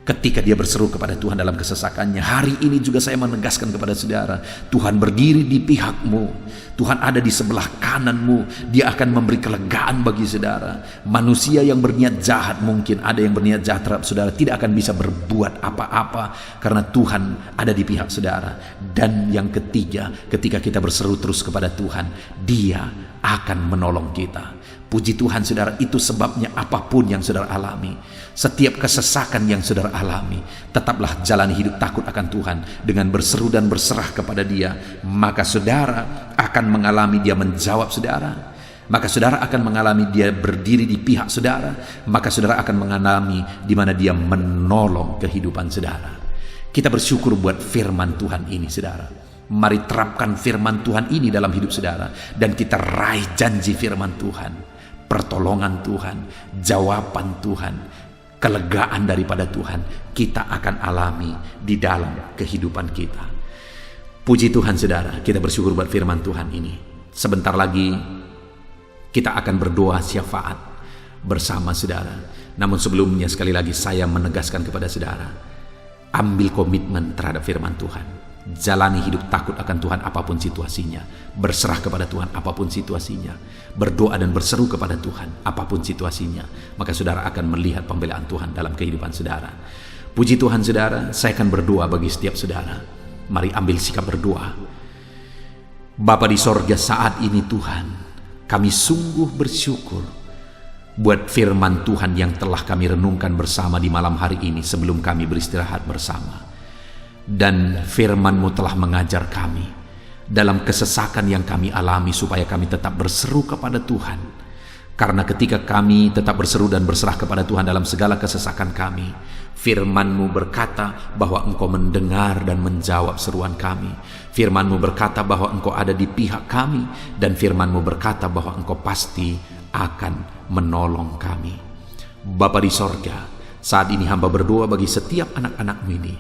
ketika dia berseru kepada Tuhan dalam kesesakannya. Hari ini juga saya menegaskan kepada saudara, Tuhan berdiri di pihakmu, Tuhan ada di sebelah kananmu, dia akan memberi kelegaan bagi saudara. Manusia yang berniat jahat, mungkin ada yang berniat jahat terhadap saudara, tidak akan bisa berbuat apa-apa karena Tuhan ada di pihak saudara. Dan yang ketiga, ketika kita berseru terus kepada Tuhan, dia akan menolong kita. Puji Tuhan saudara, itu sebabnya apapun yang saudara alami, setiap kesesakan yang saudara alami, tetaplah jalani hidup takut akan Tuhan dengan berseru dan berserah kepada dia. Maka saudara akan mengalami dia menjawab saudara, maka saudara akan mengalami dia berdiri di pihak saudara, maka saudara akan mengalami di mana dia menolong kehidupan saudara. Kita bersyukur buat firman Tuhan ini saudara. Mari terapkan firman Tuhan ini dalam hidup saudara, dan kita raih janji firman Tuhan, pertolongan Tuhan, jawaban Tuhan, kelegaan daripada Tuhan kita akan alami di dalam kehidupan kita. Puji Tuhan saudara, kita bersyukur buat firman Tuhan ini. Sebentar lagi kita akan berdoa syafaat bersama saudara. Namun sebelumnya sekali lagi saya menegaskan kepada saudara, ambil komitmen terhadap firman Tuhan. Jalani hidup takut akan Tuhan apapun situasinya, berserah kepada Tuhan apapun situasinya, berdoa dan berseru kepada Tuhan apapun situasinya, maka saudara akan melihat pembelaan Tuhan dalam kehidupan saudara. Puji Tuhan saudara, saya akan berdoa bagi setiap saudara. Mari ambil sikap berdoa. Bapa di sorga, saat ini Tuhan, kami sungguh bersyukur buat firman Tuhan yang telah kami renungkan bersama di malam hari ini sebelum kami beristirahat bersama. Dan firman-Mu telah mengajar kami dalam kesesakan yang kami alami supaya kami tetap berseru kepada Tuhan. Karena ketika kami tetap berseru dan berserah kepada Tuhan dalam segala kesesakan kami, firman-Mu berkata bahwa Engkau mendengar dan menjawab seruan kami. Firman-Mu berkata bahwa Engkau ada di pihak kami, dan firman-Mu berkata bahwa Engkau pasti akan menolong kami. Bapa di sorga, saat ini hamba berdoa bagi setiap anak-anak-Mu ini.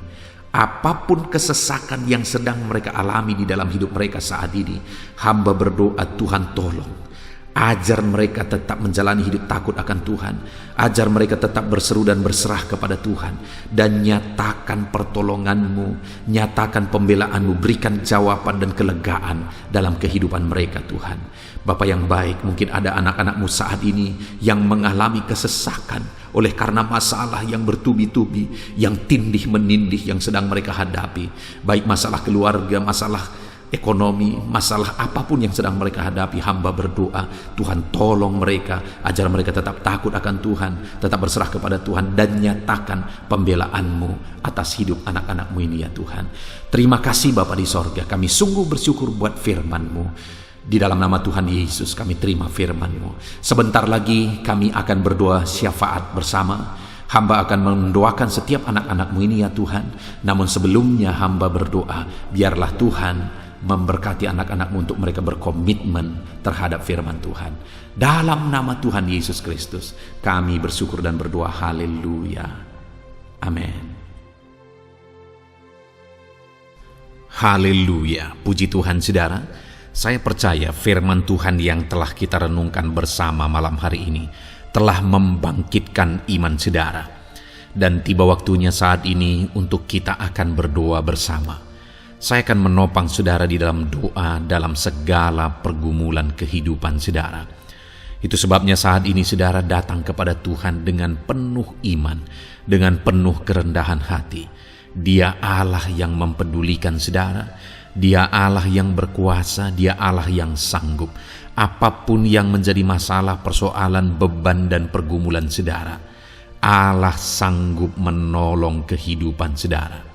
Apapun kesesakan yang sedang mereka alami di dalam hidup mereka saat ini, hamba berdoa, Tuhan tolong. Ajar mereka tetap menjalani hidup takut akan Tuhan. Ajar mereka tetap berseru dan berserah kepada Tuhan. Dan nyatakan pertolongan-Mu, nyatakan pembelaan-Mu, berikan jawaban dan kelegaan dalam kehidupan mereka Tuhan. Bapa yang baik, mungkin ada anak-anak-Mu saat ini yang mengalami kesesakan oleh karena masalah yang bertubi-tubi, yang tindih menindih yang sedang mereka hadapi. Baik masalah keluarga, masalah ekonomi, masalah apapun yang sedang mereka hadapi, hamba berdoa, Tuhan tolong mereka, ajar mereka tetap takut akan Tuhan, tetap berserah kepada Tuhan, dan nyatakan pembelaan-Mu atas hidup anak-anak-Mu ini ya Tuhan. Terima kasih Bapa di sorga, kami sungguh bersyukur buat firman-Mu. Di dalam nama Tuhan Yesus kami terima firman-Mu. Sebentar lagi kami akan berdoa syafaat bersama. Hamba akan mendoakan setiap anak-anak-Mu ini ya Tuhan. Namun sebelumnya hamba berdoa, biarlah Tuhan memberkati anak-anak-Mu untuk mereka berkomitmen terhadap firman Tuhan. Dalam nama Tuhan Yesus Kristus kami bersyukur dan berdoa. Haleluya. Amin. Haleluya. Puji Tuhan saudara. Saya percaya firman Tuhan yang telah kita renungkan bersama malam hari ini telah membangkitkan iman saudara. Dan tiba waktunya saat ini untuk kita akan berdoa bersama. Saya akan menopang saudara di dalam doa dalam segala pergumulan kehidupan saudara. Itu sebabnya saat ini saudara datang kepada Tuhan dengan penuh iman, dengan penuh kerendahan hati. Dia Allah yang mempedulikan saudara, Dia Allah yang berkuasa, Dia Allah yang sanggup. Apapun yang menjadi masalah, persoalan, beban dan pergumulan saudara, Allah sanggup menolong kehidupan saudara.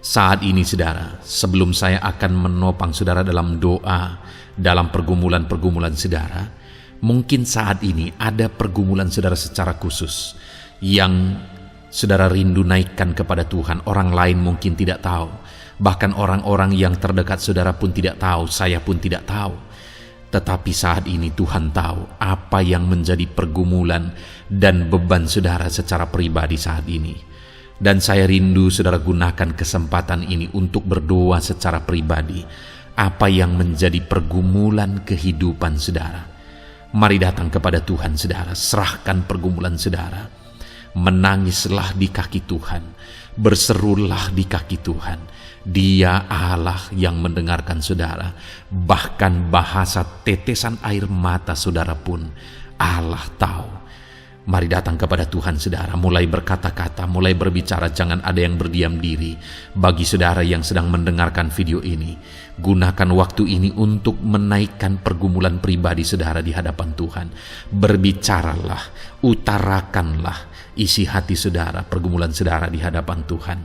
Saat ini saudara, sebelum saya akan menopang saudara dalam doa, dalam pergumulan-pergumulan saudara, mungkin saat ini ada pergumulan saudara secara khusus yang saudara rindu naikkan kepada Tuhan. Orang lain mungkin tidak tahu, bahkan orang-orang yang terdekat saudara pun tidak tahu, saya pun tidak tahu. Tetapi saat ini Tuhan tahu apa yang menjadi pergumulan dan beban saudara secara pribadi saat ini. Dan saya rindu saudara gunakan kesempatan ini untuk berdoa secara pribadi apa yang menjadi pergumulan kehidupan saudara. Mari datang kepada Tuhan saudara, serahkan pergumulan saudara. Menangislah di kaki Tuhan, berserulah di kaki Tuhan. Dia Allah yang mendengarkan saudara. Bahkan bahasa tetesan air mata saudara pun Allah tahu. Mari datang kepada Tuhan saudara, mulai berkata-kata, mulai berbicara, jangan ada yang berdiam diri. Bagi saudara yang sedang mendengarkan video ini, gunakan waktu ini untuk menaikkan pergumulan pribadi saudara di hadapan Tuhan. Berbicaralah, utarakanlah isi hati saudara, pergumulan saudara di hadapan Tuhan.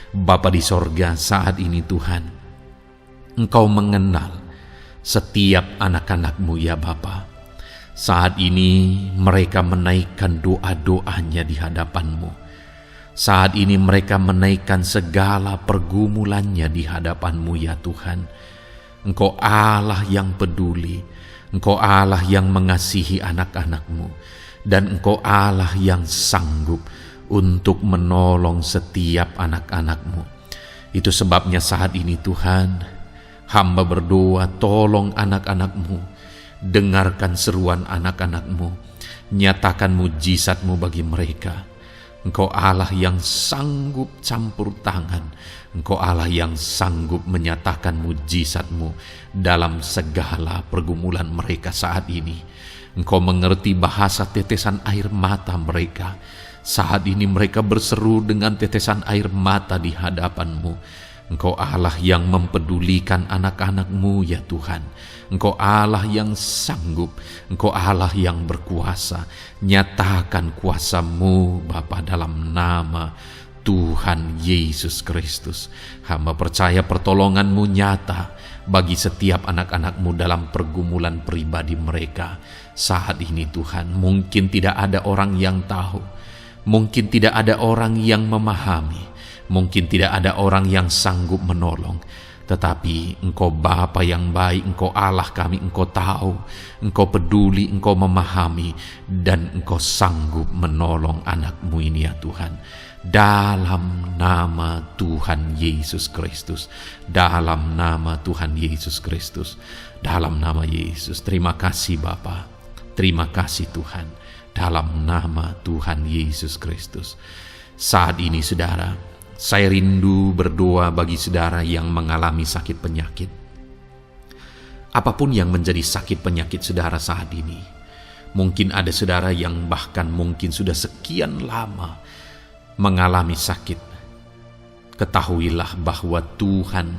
Bapa di sorga, saat ini Tuhan, Engkau mengenal setiap anak-anak-Mu ya Bapa. Saat ini mereka menaikkan doa-doanya di hadapan-Mu. Saat ini mereka menaikkan segala pergumulannya di hadapan-Mu ya Tuhan. Engkau Allah yang peduli, Engkau Allah yang mengasihi anak-anak-Mu, dan Engkau Allah yang sanggup untuk menolong setiap anak-anak-Mu. Itu sebabnya saat ini Tuhan, hamba berdoa, tolong anak-anak-Mu. Dengarkan seruan anak-anak-Mu, nyatakan mujizat-Mu bagi mereka. Engkau Allah yang sanggup campur tangan, Engkau Allah yang sanggup menyatakan mujizat-Mu dalam segala pergumulan mereka saat ini. Engkau mengerti bahasa tetesan air mata mereka. Saat ini mereka berseru dengan tetesan air mata di hadapan-Mu. Engkau Allah yang mempedulikan anak-anak-Mu ya Tuhan. Engkau Allah yang sanggup, Engkau Allah yang berkuasa. Nyatakan kuasa-Mu Bapa dalam nama Tuhan Yesus Kristus. Hamba percaya pertolongan-Mu nyata bagi setiap anak-anak-Mu dalam pergumulan pribadi mereka saat ini Tuhan. Mungkin tidak ada orang yang tahu, mungkin tidak ada orang yang memahami, mungkin tidak ada orang yang sanggup menolong. Tetapi Engkau Bapa yang baik, Engkau Allah kami, Engkau tahu, Engkau peduli, Engkau memahami, dan Engkau sanggup menolong anak-Mu ini ya Tuhan. Dalam nama Tuhan Yesus Kristus, dalam nama Tuhan Yesus Kristus, dalam nama Yesus. Terima kasih Bapa, terima kasih Tuhan, dalam nama Tuhan Yesus Kristus. Saat ini saudara, saya rindu berdoa bagi saudara yang mengalami sakit penyakit. Apapun yang menjadi sakit penyakit saudara saat ini, mungkin ada saudara yang bahkan mungkin sudah sekian lama mengalami sakit. Ketahuilah bahwa Tuhan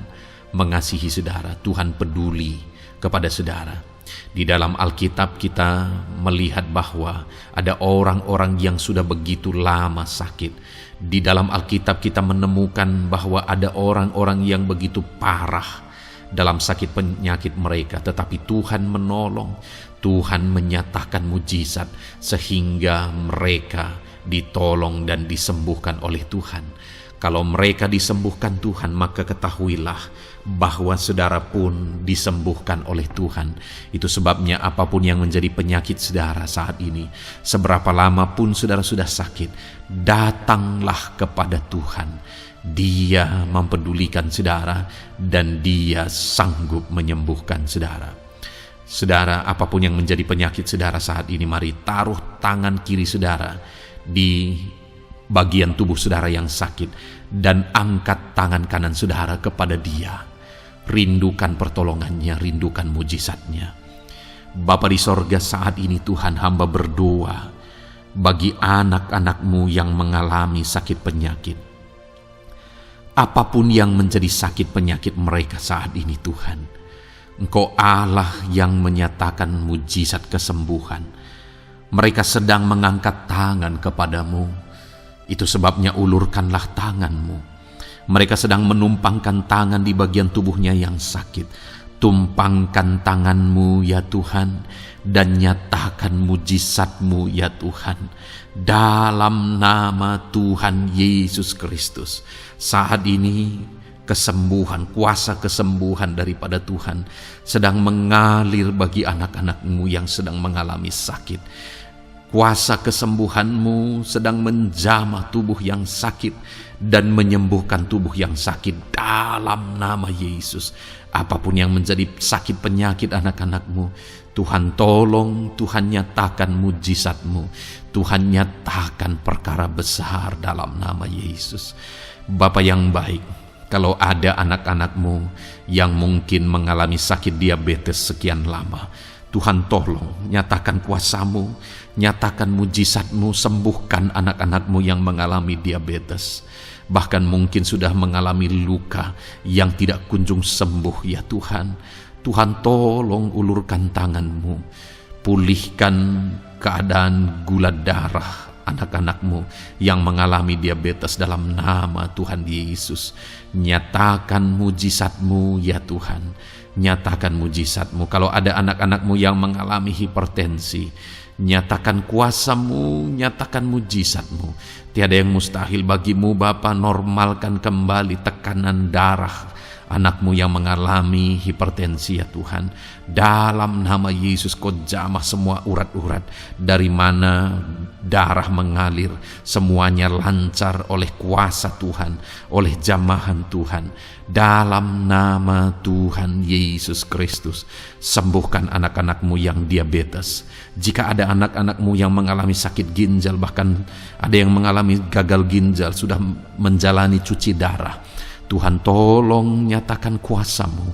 mengasihi saudara, Tuhan peduli kepada saudara. Di dalam Alkitab kita melihat bahwa ada orang-orang yang sudah begitu lama sakit. Di dalam Alkitab kita menemukan bahwa ada orang-orang yang begitu parah dalam sakit penyakit mereka, tetapi Tuhan menolong, Tuhan menyatakan mujizat sehingga mereka ditolong dan disembuhkan oleh Tuhan. Kalau mereka disembuhkan Tuhan, maka ketahuilah bahwa saudara pun disembuhkan oleh Tuhan. Itu sebabnya apapun yang menjadi penyakit saudara saat ini, seberapa lama pun saudara sudah sakit, datanglah kepada Tuhan. Dia mempedulikan saudara dan Dia sanggup menyembuhkan saudara. Saudara, apapun yang menjadi penyakit saudara saat ini, mari taruh tangan kiri saudara di bagian tubuh saudara yang sakit dan angkat tangan kanan saudara kepada Dia. Rindukan pertolongannya, rindukan mujizatnya. Bapa di sorga, saat ini Tuhan hamba berdoa bagi anak-anak-Mu yang mengalami sakit penyakit. Apapun yang menjadi sakit penyakit mereka saat ini Tuhan, Engkau Allah yang menyatakan mujizat kesembuhan. Mereka sedang mengangkat tangan kepadamu. Itu sebabnya ulurkanlah tangan-Mu. Mereka sedang menumpangkan tangan di bagian tubuhnya yang sakit. Tumpangkan tangan-Mu ya Tuhan, dan nyatakan mujizat-Mu ya Tuhan. Dalam nama Tuhan Yesus Kristus, saat ini kesembuhan, kuasa kesembuhan daripada Tuhan sedang mengalir bagi anak-anak-Mu yang sedang mengalami sakit. Kuasa kesembuhan-Mu sedang menjamah tubuh yang sakit dan menyembuhkan tubuh yang sakit dalam nama Yesus. Apapun yang menjadi sakit penyakit anak-anak-Mu, Tuhan tolong, Tuhan nyatakan mujizat-Mu, Tuhan nyatakan perkara besar dalam nama Yesus. Bapa yang baik, kalau ada anak-anak-Mu yang mungkin mengalami sakit diabetes sekian lama, Tuhan tolong, nyatakan kuasa-Mu, nyatakan mujizat-Mu, sembuhkan anak-anak-Mu yang mengalami diabetes. Bahkan mungkin sudah mengalami luka yang tidak kunjung sembuh ya Tuhan. Tuhan tolong ulurkan tangan-Mu, pulihkan keadaan gula darah anak-anak-Mu yang mengalami diabetes dalam nama Tuhan Yesus. Nyatakan mujizat-Mu ya Tuhan, nyatakan mujizat-Mu. Kalau ada anak-anak-Mu yang mengalami hipertensi, nyatakan kuasa-Mu, nyatakan mujizat-Mu. Tiada yang mustahil bagi-Mu Bapa. Normalkan kembali tekanan darah anak-Mu yang mengalami hipertensi ya Tuhan. Dalam nama Yesus, Kau jamah semua urat-urat dari mana darah mengalir, semuanya lancar oleh kuasa Tuhan, oleh jamahan Tuhan. Dalam nama Tuhan Yesus Kristus, sembuhkan anak-anak-Mu yang diabetes. Jika ada anak-anak-Mu yang mengalami sakit ginjal, bahkan ada yang mengalami gagal ginjal, sudah menjalani cuci darah, Tuhan tolong nyatakan kuasa-Mu,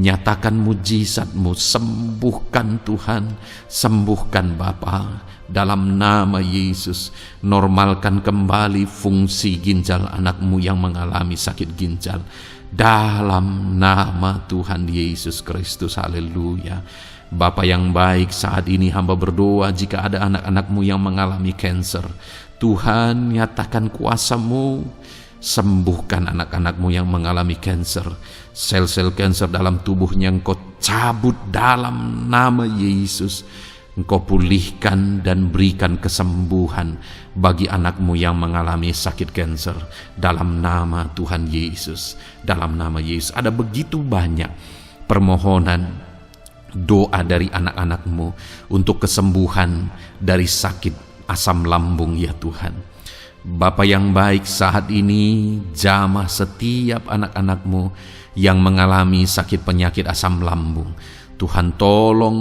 nyatakan mujizat-Mu, sembuhkan Tuhan, sembuhkan Bapa. Dalam nama Yesus, normalkan kembali fungsi ginjal anak-Mu yang mengalami sakit ginjal. Dalam nama Tuhan Yesus Kristus, haleluya. Bapa yang baik, saat ini hamba berdoa jika ada anak-anak-Mu yang mengalami kanker. Tuhan, nyatakan kuasa-Mu, sembuhkan anak-anak-Mu yang mengalami kanker. Sel-sel kanker dalam tubuhnya Engkau cabut dalam nama Yesus. Engkau pulihkan dan berikan kesembuhan bagi anak-Mu yang mengalami sakit kanker. Dalam nama Tuhan Yesus, dalam nama Yesus. Ada begitu banyak permohonan, doa dari anak-anak-Mu untuk kesembuhan dari sakit asam lambung ya Tuhan. Bapa yang baik, saat ini jamah setiap anak-anak-Mu yang mengalami sakit penyakit asam lambung. Tuhan tolong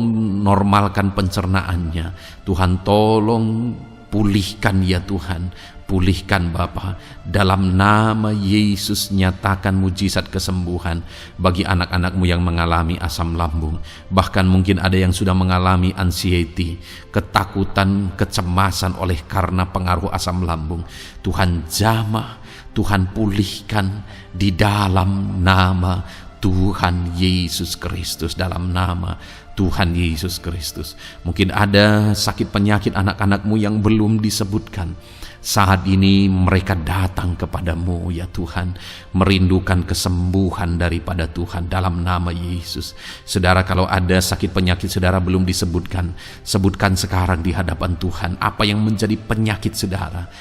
normalkan pencernaannya. Tuhan tolong pulihkan ya Tuhan. Pulihkan Bapa. Dalam nama Yesus nyatakan mujizat kesembuhan bagi anak-anak-Mu yang mengalami asam lambung. Bahkan mungkin ada yang sudah mengalami anxiety, ketakutan, kecemasan oleh karena pengaruh asam lambung. Tuhan jamah, Tuhan pulihkan di dalam nama Tuhan Yesus Kristus, dalam nama Tuhan Yesus Kristus. Mungkin ada sakit penyakit anak-anak-Mu yang belum disebutkan. Saat ini mereka datang kepadamu ya Tuhan, merindukan kesembuhan daripada Tuhan dalam nama Yesus. Saudara, kalau ada sakit penyakit saudara belum disebutkan, sebutkan sekarang di hadapan Tuhan apa yang menjadi penyakit saudara.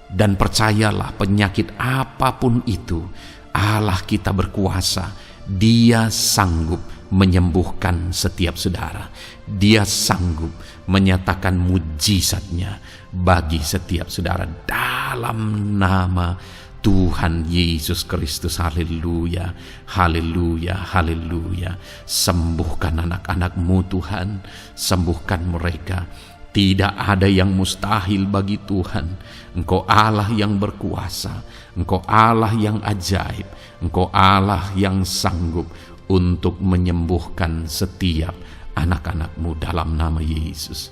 Dan percayalah, penyakit apapun itu, Allah kita berkuasa. Dia sanggup menyembuhkan setiap saudara. Dia sanggup menyatakan mujizatnya bagi setiap saudara dalam nama Tuhan Yesus Kristus. Haleluya, haleluya, haleluya. Sembuhkan anak-anak-Mu Tuhan, sembuhkan mereka. Tidak ada yang mustahil bagi Tuhan. Engkau Allah yang berkuasa, Engkau Allah yang ajaib, Engkau Allah yang sanggup untuk menyembuhkan setiap anak-anak-Mu dalam nama Yesus.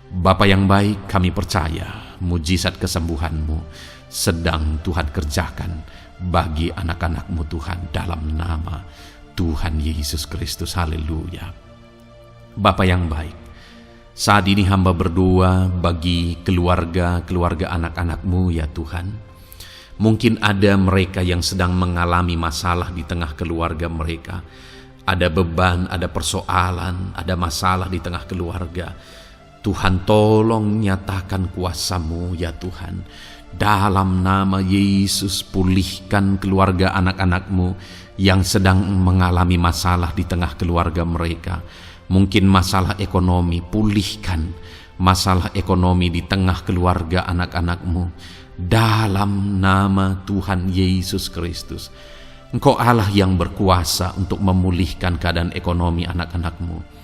Bapa yang baik, kami percaya mujizat kesembuhan-Mu sedang Tuhan kerjakan bagi anak-anak-Mu Tuhan dalam nama Tuhan Yesus Kristus. Haleluya. Bapa yang baik, saat ini hamba berdoa bagi keluarga anak-anak-Mu ya Tuhan. Mungkin ada mereka yang sedang mengalami masalah di tengah keluarga mereka. Ada beban, ada persoalan, ada masalah di tengah keluarga. Tuhan tolong nyatakan kuasa-Mu ya Tuhan. Dalam nama Yesus, pulihkan keluarga anak-anak-Mu yang sedang mengalami masalah di tengah keluarga mereka. Mungkin masalah ekonomi, pulihkan masalah ekonomi di tengah keluarga anak-anak-Mu dalam nama Tuhan Yesus Kristus. Engkau Allah yang berkuasa untuk memulihkan keadaan ekonomi anak-anak-Mu.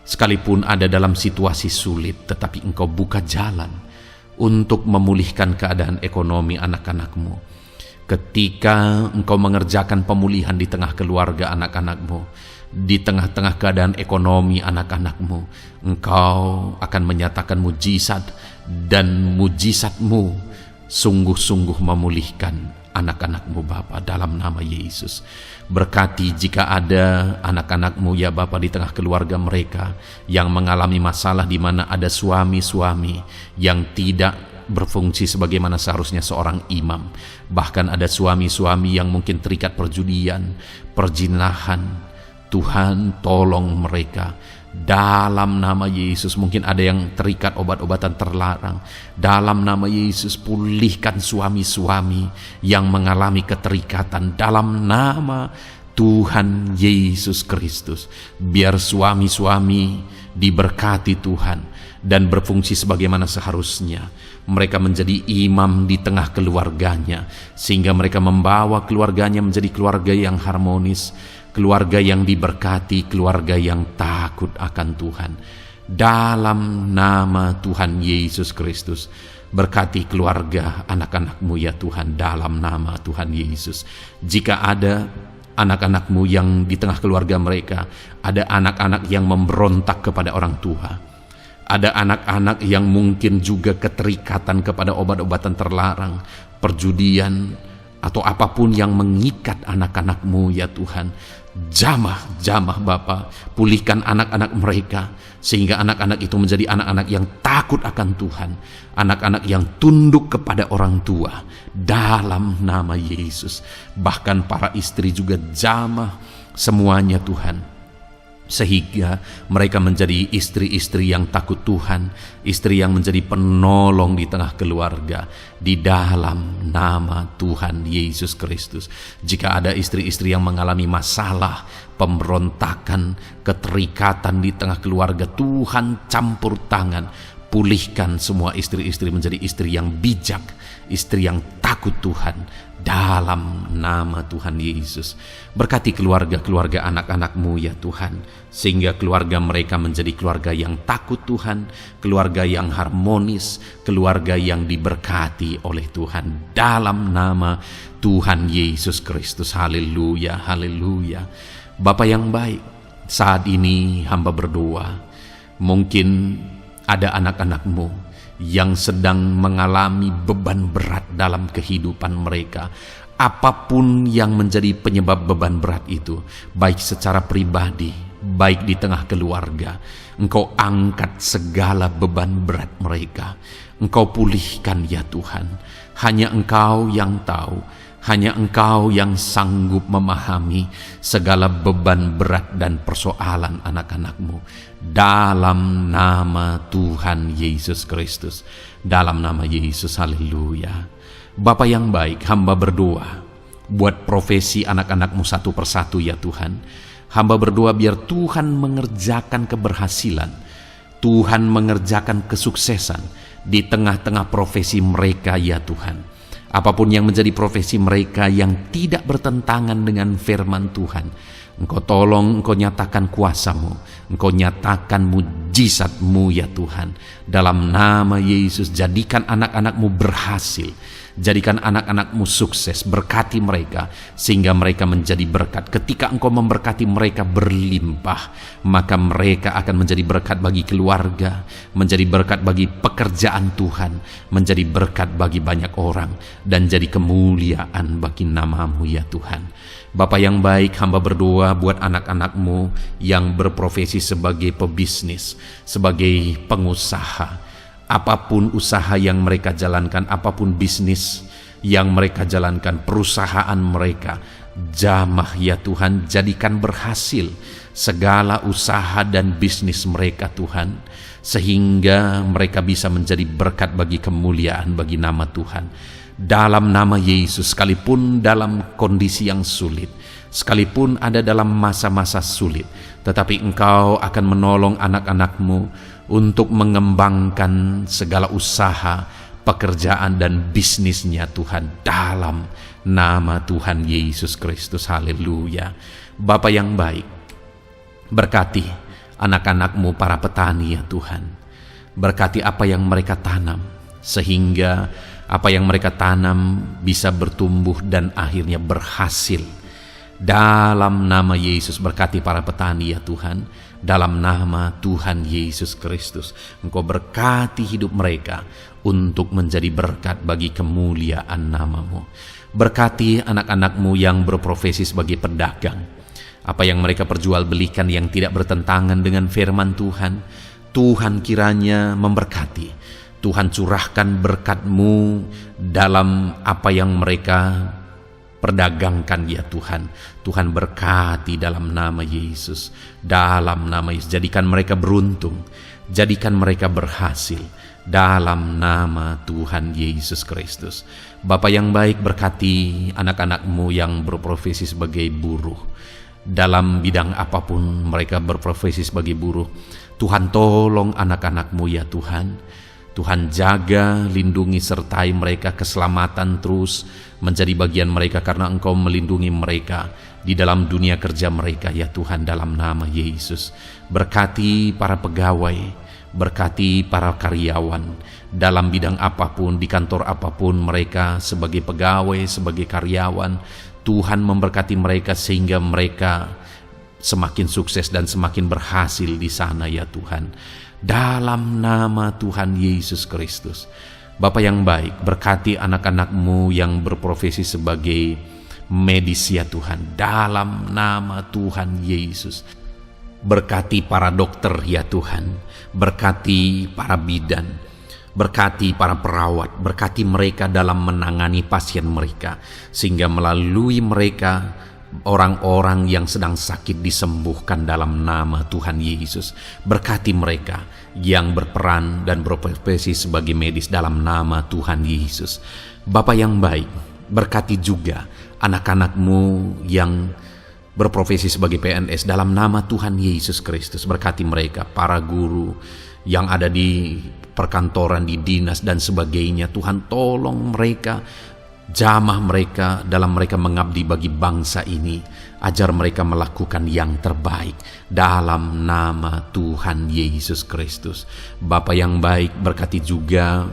Sekalipun ada dalam situasi sulit, tetapi Engkau buka jalan untuk memulihkan keadaan ekonomi anak-anak-Mu. Ketika Engkau mengerjakan pemulihan di tengah keluarga anak-anak-Mu, di tengah-tengah keadaan ekonomi anak-anak-Mu, Engkau akan menyatakan mujizat, dan mujizat-Mu sungguh-sungguh memulihkan anak-anak-Mu Bapa dalam nama Yesus. Berkati jika ada anak-anak-Mu ya Bapa di tengah keluarga mereka yang mengalami masalah di mana ada suami-suami yang tidak berfungsi sebagaimana seharusnya seorang imam. Bahkan ada suami-suami yang mungkin terikat perjudian, perjinahan. Tuhan tolong mereka dalam nama Yesus. Mungkin ada yang terikat obat-obatan terlarang. Dalam nama Yesus, pulihkan suami-suami yang mengalami keterikatan dalam nama Tuhan Yesus Kristus. Biar suami-suami diberkati Tuhan dan berfungsi sebagaimana seharusnya. Mereka menjadi imam di tengah keluarganya, sehingga mereka membawa keluarganya menjadi keluarga yang harmonis, keluarga yang diberkati, keluarga yang takut akan Tuhan. Dalam nama Tuhan Yesus Kristus, berkati keluarga anak-anak-Mu ya Tuhan, dalam nama Tuhan Yesus. Jika ada anak-anak-Mu yang di tengah keluarga mereka, ada anak-anak yang memberontak kepada orang tua, ada anak-anak yang mungkin juga keterikatan kepada obat-obatan terlarang, perjudian, atau apapun yang mengikat anak-anak-Mu ya Tuhan, Jamah Bapa, pulihkan anak-anak mereka, sehingga anak-anak itu menjadi anak-anak yang takut akan Tuhan, anak-anak yang tunduk kepada orang tua, dalam nama Yesus. Bahkan para istri juga jamah semuanya Tuhan, sehingga mereka menjadi istri-istri yang takut Tuhan, istri yang menjadi penolong di tengah keluarga, di dalam nama Tuhan Yesus Kristus. Jika ada istri-istri yang mengalami masalah, pemberontakan, keterikatan di tengah keluarga, Tuhan campur tangan, pulihkan semua istri-istri menjadi istri yang bijak, istri yang takut Tuhan, dalam nama Tuhan Yesus. Berkati keluarga-keluarga anak-anak-Mu ya Tuhan, sehingga keluarga mereka menjadi keluarga yang takut Tuhan, keluarga yang harmonis, keluarga yang diberkati oleh Tuhan, dalam nama Tuhan Yesus Kristus. Haleluya, haleluya. Bapa yang baik, saat ini hamba berdoa, mungkin ada anak-anak-Mu yang sedang mengalami beban berat dalam kehidupan mereka. Apapun yang menjadi penyebab beban berat itu, baik secara pribadi, baik di tengah keluarga, Engkau angkat segala beban berat mereka. Engkau pulihkan ya Tuhan. Hanya Engkau yang tahu, hanya Engkau yang sanggup memahami segala beban berat dan persoalan anak-anak-Mu. Dalam nama Tuhan Yesus Kristus, dalam nama Yesus, haleluya. Bapa yang baik, hamba berdoa buat profesi anak-anak-Mu satu persatu ya Tuhan. Hamba berdoa biar Tuhan mengerjakan keberhasilan, Tuhan mengerjakan kesuksesan di tengah-tengah profesi mereka ya Tuhan. Apapun yang menjadi profesi mereka yang tidak bertentangan dengan firman Tuhan, Engkau tolong, Engkau nyatakan kuasa-Mu, Engkau nyatakan mujizat-Mu ya Tuhan. Dalam nama Yesus, jadikan anak-anak-Mu berhasil, jadikan anak-anak-Mu sukses, berkati mereka sehingga mereka menjadi berkat. Ketika Engkau memberkati mereka berlimpah, maka mereka akan menjadi berkat bagi keluarga, menjadi berkat bagi pekerjaan Tuhan, menjadi berkat bagi banyak orang, dan jadi kemuliaan bagi nama-Mu ya Tuhan. Bapa yang baik, hamba berdoa buat anak-anak-Mu yang berprofesi sebagai pebisnis, sebagai pengusaha. Apapun usaha yang mereka jalankan, apapun bisnis yang mereka jalankan, perusahaan mereka, jamah ya Tuhan, jadikan berhasil segala usaha dan bisnis mereka Tuhan, sehingga mereka bisa menjadi berkat bagi kemuliaan bagi nama Tuhan. Dalam nama Yesus, sekalipun dalam kondisi yang sulit, sekalipun ada dalam masa-masa sulit, tetapi Engkau akan menolong anak-anak-Mu untuk mengembangkan segala usaha, pekerjaan dan bisnisnya Tuhan, dalam nama Tuhan Yesus Kristus. Haleluya. Bapa yang baik, berkati anak-anak-Mu para petani ya Tuhan. Berkati apa yang mereka tanam, sehingga apa yang mereka tanam bisa bertumbuh dan akhirnya berhasil. Dalam nama Yesus, berkati para petani ya Tuhan. Dalam nama Tuhan Yesus Kristus, Engkau berkati hidup mereka untuk menjadi berkat bagi kemuliaan nama-Mu. Berkati anak-anak-Mu yang berprofesi sebagai pedagang. Apa yang mereka perjualbelikan yang tidak bertentangan dengan firman Tuhan, Tuhan kiranya memberkati. Tuhan curahkan berkat-Mu dalam apa yang mereka perdagangkan ya Tuhan. Tuhan berkati dalam nama Yesus. Dalam nama Yesus, jadikan mereka beruntung, jadikan mereka berhasil, dalam nama Tuhan Yesus Kristus. Bapa yang baik, berkati anak-anak-Mu yang berprofesi sebagai buruh. Dalam bidang apapun mereka berprofesi sebagai buruh, Tuhan tolong anak-anak-Mu ya Tuhan. Tuhan jaga, lindungi, sertai mereka, keselamatan terus menjadi bagian mereka karena Engkau melindungi mereka di dalam dunia kerja mereka ya Tuhan, dalam nama Yesus. Berkati para pegawai, berkati para karyawan dalam bidang apapun, di kantor apapun mereka sebagai pegawai, sebagai karyawan. Tuhan memberkati mereka sehingga mereka semakin sukses dan semakin berhasil di sana ya Tuhan. Dalam nama Tuhan Yesus Kristus. Bapa yang baik, berkati anak-anak-Mu yang berprofesi sebagai medis ya Tuhan, dalam nama Tuhan Yesus. Berkati para dokter ya Tuhan, berkati para bidan, berkati para perawat, berkati mereka dalam menangani pasien mereka, sehingga melalui mereka orang-orang yang sedang sakit disembuhkan dalam nama Tuhan Yesus. Berkati mereka yang berperan dan berprofesi sebagai medis dalam nama Tuhan Yesus. Bapa yang baik, berkati juga anak-anak-Mu yang berprofesi sebagai PNS dalam nama Tuhan Yesus Kristus. Berkati mereka, para guru yang ada di perkantoran, di dinas dan sebagainya. Tuhan, tolong mereka, jamah mereka dalam mereka mengabdi bagi bangsa ini. Ajar mereka melakukan yang terbaik dalam nama Tuhan Yesus Kristus. Bapa yang baik, berkati juga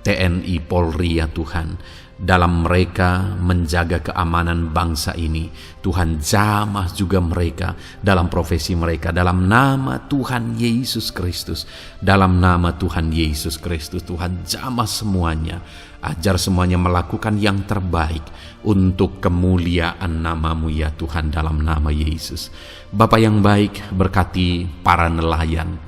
TNI Polri ya Tuhan, dalam mereka menjaga keamanan bangsa ini. Tuhan, jamah juga mereka dalam profesi mereka dalam nama Tuhan Yesus Kristus. Dalam nama Tuhan Yesus Kristus, Tuhan, jamah semuanya, ajar semuanya melakukan yang terbaik untuk kemuliaan nama-Mu ya Tuhan, dalam nama Yesus. Bapa yang baik, berkati para nelayan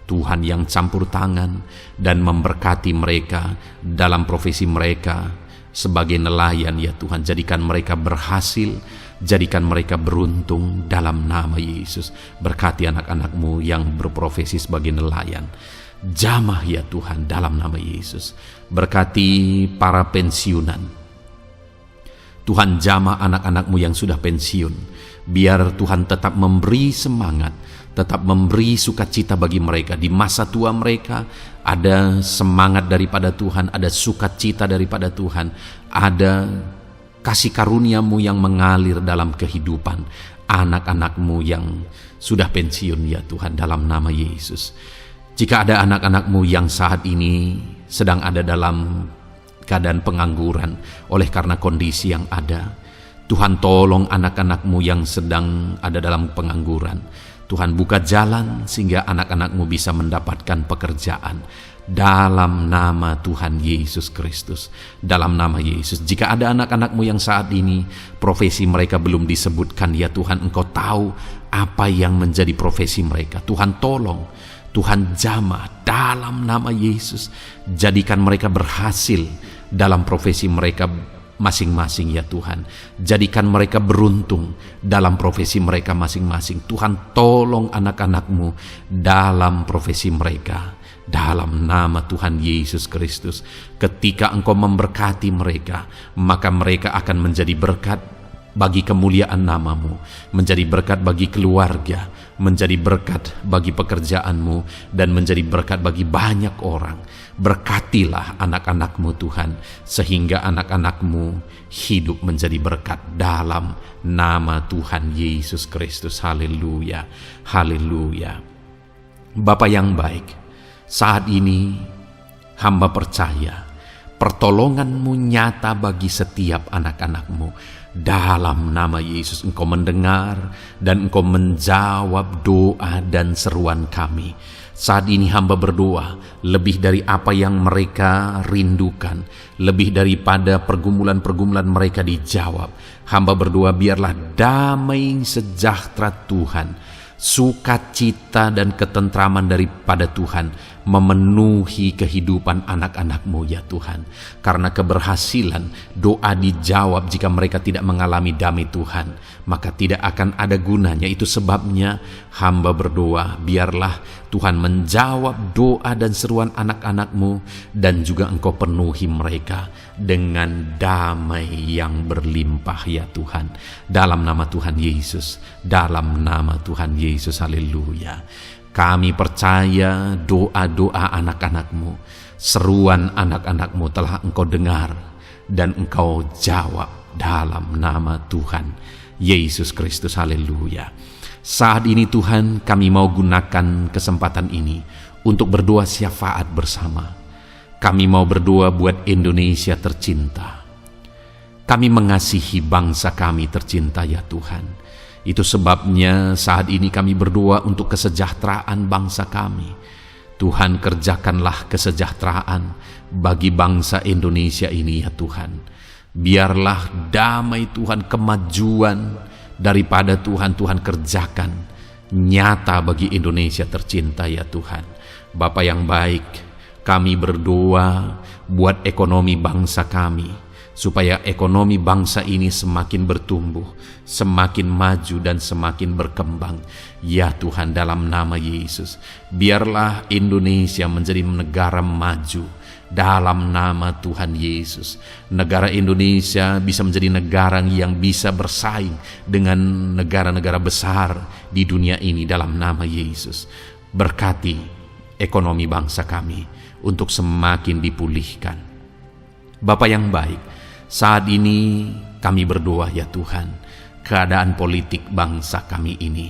Tuhan yang campur tangan dan memberkati mereka dalam profesi mereka sebagai nelayan ya Tuhan. Jadikan mereka berhasil, jadikan mereka beruntung dalam nama Yesus. Berkati anak-anak-Mu yang berprofesi sebagai nelayan, jamah ya Tuhan dalam nama Yesus. Berkati para pensiunan Tuhan, jamah anak-anak-Mu yang sudah pensiun. Biar Tuhan tetap memberi semangat, tetap memberi sukacita bagi mereka. Di masa tua mereka ada semangat daripada Tuhan, ada sukacita daripada Tuhan, ada kasih karunia-Mu yang mengalir dalam kehidupan anak-anak-Mu yang sudah pensiun ya Tuhan, dalam nama Yesus. Jika ada anak-anak-Mu yang saat ini sedang ada dalam keadaan pengangguran oleh karena kondisi yang ada, Tuhan, tolong anak-anak-Mu yang sedang ada dalam pengangguran. Tuhan, buka jalan sehingga anak-anak-Mu bisa mendapatkan pekerjaan dalam nama Tuhan Yesus Kristus. Dalam nama Yesus. Jika ada anak-anak-Mu yang saat ini profesi mereka belum disebutkan ya Tuhan, Engkau tahu apa yang menjadi profesi mereka. Tuhan, tolong, Tuhan, jamah dalam nama Yesus. Jadikan mereka berhasil dalam profesi mereka masing-masing ya Tuhan. Jadikan mereka beruntung dalam profesi mereka masing-masing. Tuhan, tolong anak-anak-Mu dalam profesi mereka dalam nama Tuhan Yesus Kristus. Ketika Engkau memberkati mereka, maka mereka akan menjadi berkat bagi kemuliaan nama-Mu, menjadi berkat bagi keluarga, menjadi berkat bagi pekerjaan-Mu, dan menjadi berkat bagi banyak orang. Berkatilah anak-anak-Mu Tuhan, sehingga anak-anak-Mu hidup menjadi berkat dalam nama Tuhan Yesus Kristus. Haleluya, haleluya. Bapa yang baik, saat ini hamba percaya pertolongan-Mu nyata bagi setiap anak-anak-Mu. Dalam nama Yesus, Engkau mendengar dan Engkau menjawab doa dan seruan kami. Saat ini hamba berdoa, lebih dari apa yang mereka rindukan, lebih daripada pergumulan-pergumulan mereka dijawab. Hamba berdoa, biarlah damai sejahtera Tuhan, sukacita dan ketentraman daripada Tuhan memenuhi kehidupan anak-anak-Mu ya Tuhan. Karena keberhasilan doa dijawab jika mereka tidak mengalami damai Tuhan, maka tidak akan ada gunanya. Itu sebabnya hamba berdoa, biarlah Tuhan menjawab doa dan seruan anak-anak-Mu, dan juga Engkau penuhi mereka dengan damai yang berlimpah ya Tuhan. Dalam nama Tuhan Yesus, dalam nama Tuhan Yesus, haleluya. Kami percaya doa-doa anak-anak-Mu, seruan anak-anak-Mu telah Engkau dengar dan Engkau jawab dalam nama Tuhan Yesus Kristus, haleluya. Saat ini Tuhan, kami mau gunakan kesempatan ini untuk berdoa syafaat bersama. Kami mau berdoa buat Indonesia tercinta. Kami mengasihi bangsa kami tercinta ya Tuhan. Itu sebabnya saat ini kami berdoa untuk kesejahteraan bangsa kami. Tuhan, kerjakanlah kesejahteraan bagi bangsa Indonesia ini ya Tuhan. Biarlah damai Tuhan, kemajuan daripada Tuhan kerjakan nyata bagi Indonesia tercinta ya Tuhan. Bapa yang baik, kami berdoa buat ekonomi bangsa kami, supaya ekonomi bangsa ini semakin bertumbuh, semakin maju dan semakin berkembang. Ya Tuhan, dalam nama Yesus, biarlah Indonesia menjadi negara maju dalam nama Tuhan Yesus. Negara Indonesia bisa menjadi negara yang bisa bersaing dengan negara-negara besar di dunia ini dalam nama Yesus. Berkati ekonomi bangsa kami untuk semakin dipulihkan. Bapa yang baik, saat ini kami berdoa ya Tuhan, keadaan politik bangsa kami ini.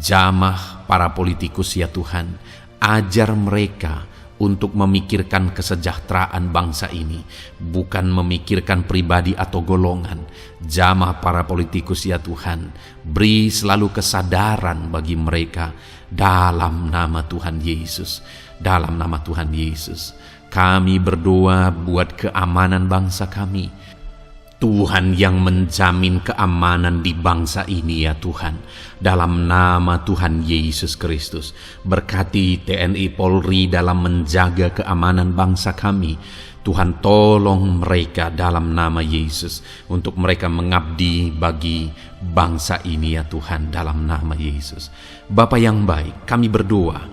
Jamah para politikus ya Tuhan, ajar mereka untuk memikirkan kesejahteraan bangsa ini, bukan memikirkan pribadi atau golongan. Jamah para politikus ya Tuhan, beri selalu kesadaran bagi mereka dalam nama Tuhan Yesus. Dalam nama Tuhan Yesus, kami berdoa buat keamanan bangsa kami. Tuhan yang menjamin keamanan di bangsa ini ya Tuhan. Dalam nama Tuhan Yesus Kristus, berkati TNI Polri dalam menjaga keamanan bangsa kami. Tuhan tolong mereka dalam nama Yesus, untuk mereka mengabdi bagi bangsa ini ya Tuhan, dalam nama Yesus. Bapa yang baik, kami berdoa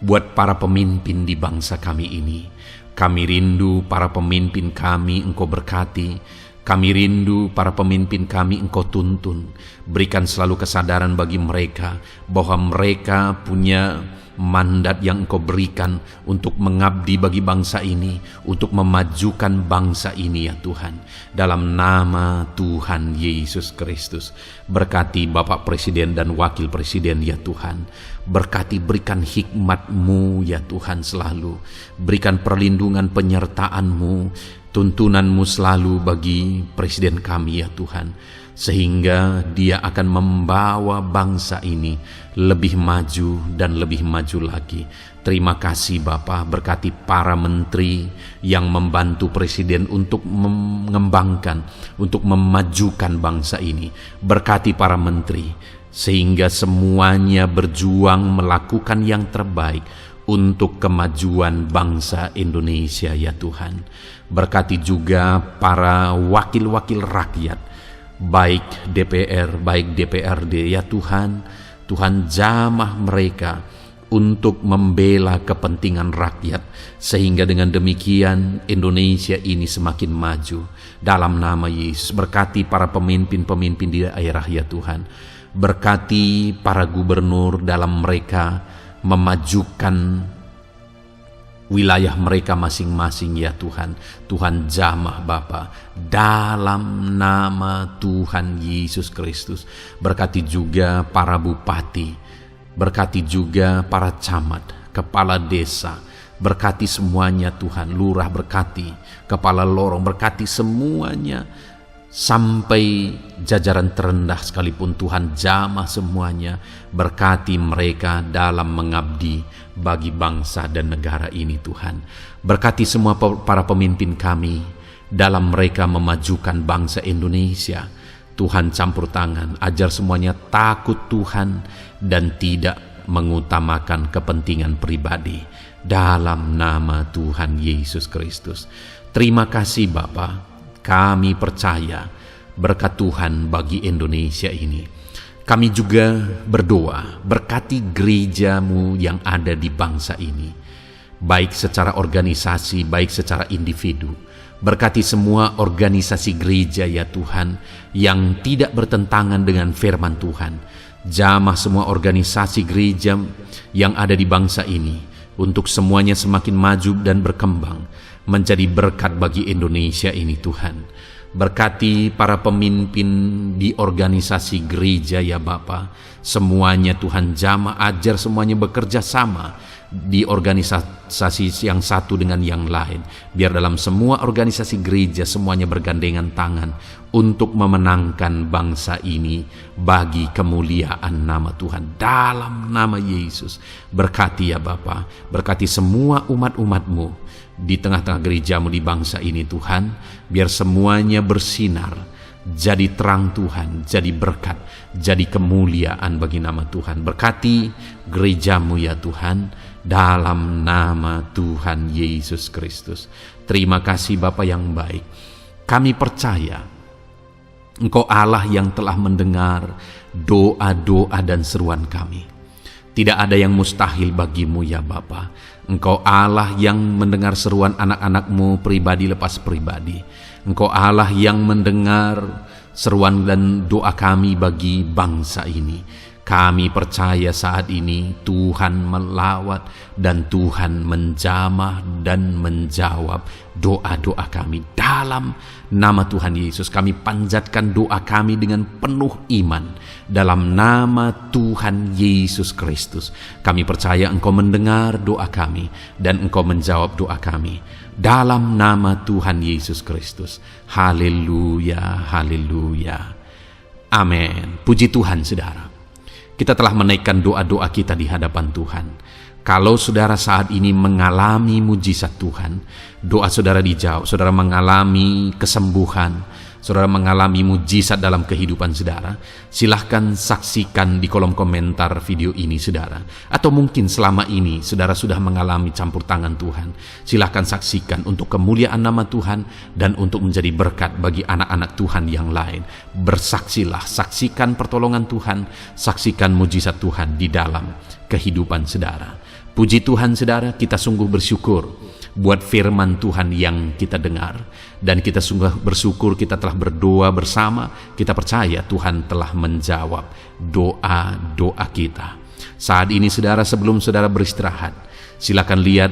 buat para pemimpin di bangsa kami ini. Kami rindu para pemimpin kami Engkau berkati. Kami rindu para pemimpin kami Engkau tuntun. Berikan selalu kesadaran bagi mereka bahwa mereka punya mandat yang Engkau berikan untuk mengabdi bagi bangsa ini, untuk memajukan bangsa ini ya Tuhan. Dalam nama Tuhan Yesus Kristus, berkati Bapak Presiden dan Wakil Presiden ya Tuhan. Berkati, berikan hikmat-Mu ya Tuhan selalu. Berikan perlindungan penyertaan-Mu, tuntunan-Mu selalu bagi Presiden kami ya Tuhan, sehingga dia akan membawa bangsa ini lebih maju dan lebih maju lagi. Terima kasih Bapa, berkati para menteri yang membantu Presiden untuk mengembangkan, untuk memajukan bangsa ini. Berkati para menteri, sehingga semuanya berjuang melakukan yang terbaik untuk kemajuan bangsa Indonesia ya Tuhan. Berkati juga para wakil-wakil rakyat, baik DPR, baik DPRD ya Tuhan. Tuhan jamah mereka untuk membela kepentingan rakyat, sehingga dengan demikian Indonesia ini semakin maju. Dalam nama Yesus, berkati para pemimpin-pemimpin di daerah ya Tuhan. Berkati para gubernur dalam mereka memajukan wilayah mereka masing-masing ya Tuhan. Tuhan jamah Bapa, dalam nama Tuhan Yesus Kristus. Berkati juga para bupati, berkati juga para camat, kepala desa, berkati semuanya Tuhan. Lurah berkati, kepala lorong berkati semuanya, sampai jajaran terendah sekalipun Tuhan jamah semuanya. Berkati mereka dalam mengabdi bagi bangsa dan negara ini Tuhan. Berkati semua para pemimpin kami dalam mereka memajukan bangsa Indonesia. Tuhan campur tangan, ajar semuanya takut Tuhan dan tidak mengutamakan kepentingan pribadi. Dalam nama Tuhan Yesus Kristus. Terima kasih Bapa, kami percaya berkat Tuhan bagi Indonesia ini. Kami juga berdoa, berkati gereja-Mu yang ada di bangsa ini, baik secara organisasi, baik secara individu. Berkati semua organisasi gereja ya Tuhan, yang tidak bertentangan dengan firman Tuhan. Jamah semua organisasi gereja yang ada di bangsa ini, untuk semuanya semakin maju dan berkembang, menjadi berkat bagi Indonesia ini Tuhan. Berkati para pemimpin di organisasi gereja ya Bapa. Semuanya Tuhan jamah, ajar semuanya bekerja sama di organisasi yang satu dengan yang lain. Biar dalam semua organisasi gereja semuanya bergandengan tangan untuk memenangkan bangsa ini bagi kemuliaan nama Tuhan. Dalam nama Yesus, berkati ya Bapa, berkati semua umat-umat-Mu di tengah-tengah gerejamu di bangsa ini Tuhan, biar semuanya bersinar, jadi terang Tuhan, jadi berkat, jadi kemuliaan bagi nama Tuhan. Berkati gerejamu ya Tuhan, dalam nama Tuhan Yesus Kristus. Terima kasih Bapa yang baik. Kami percaya Engkau Allah yang telah mendengar doa-doa dan seruan kami. Tidak ada yang mustahil bagimu ya Bapa. Engkau Allah yang mendengar seruan anak-anak-Mu pribadi lepas pribadi. Engkau Allah yang mendengar seruan dan doa kami bagi bangsa ini. Kami percaya saat ini Tuhan melawat dan Tuhan menjamah dan menjawab doa-doa kami. Dalam nama Tuhan Yesus kami panjatkan doa kami dengan penuh iman. Dalam nama Tuhan Yesus Kristus kami percaya Engkau mendengar doa kami dan Engkau menjawab doa kami. Dalam nama Tuhan Yesus Kristus. Haleluya, haleluya. Amin. Puji Tuhan saudara. Kita telah menaikkan doa-doa kita di hadapan Tuhan. Kalau saudara saat ini mengalami mujizat Tuhan, doa saudara dijawab, saudara mengalami kesembuhan, saudara mengalami mujizat dalam kehidupan saudara, silahkan saksikan di kolom komentar video ini saudara. Atau mungkin selama ini saudara sudah mengalami campur tangan Tuhan, silahkan saksikan untuk kemuliaan nama Tuhan dan untuk menjadi berkat bagi anak-anak Tuhan yang lain. Bersaksilah, saksikan pertolongan Tuhan, saksikan mujizat Tuhan di dalam kehidupan saudara. Puji Tuhan saudara, kita sungguh bersyukur buat firman Tuhan yang kita dengar, dan kita sungguh bersyukur kita telah berdoa bersama. Kita percaya Tuhan telah menjawab doa-doa kita. Saat ini saudara, sebelum saudara beristirahat, silakan lihat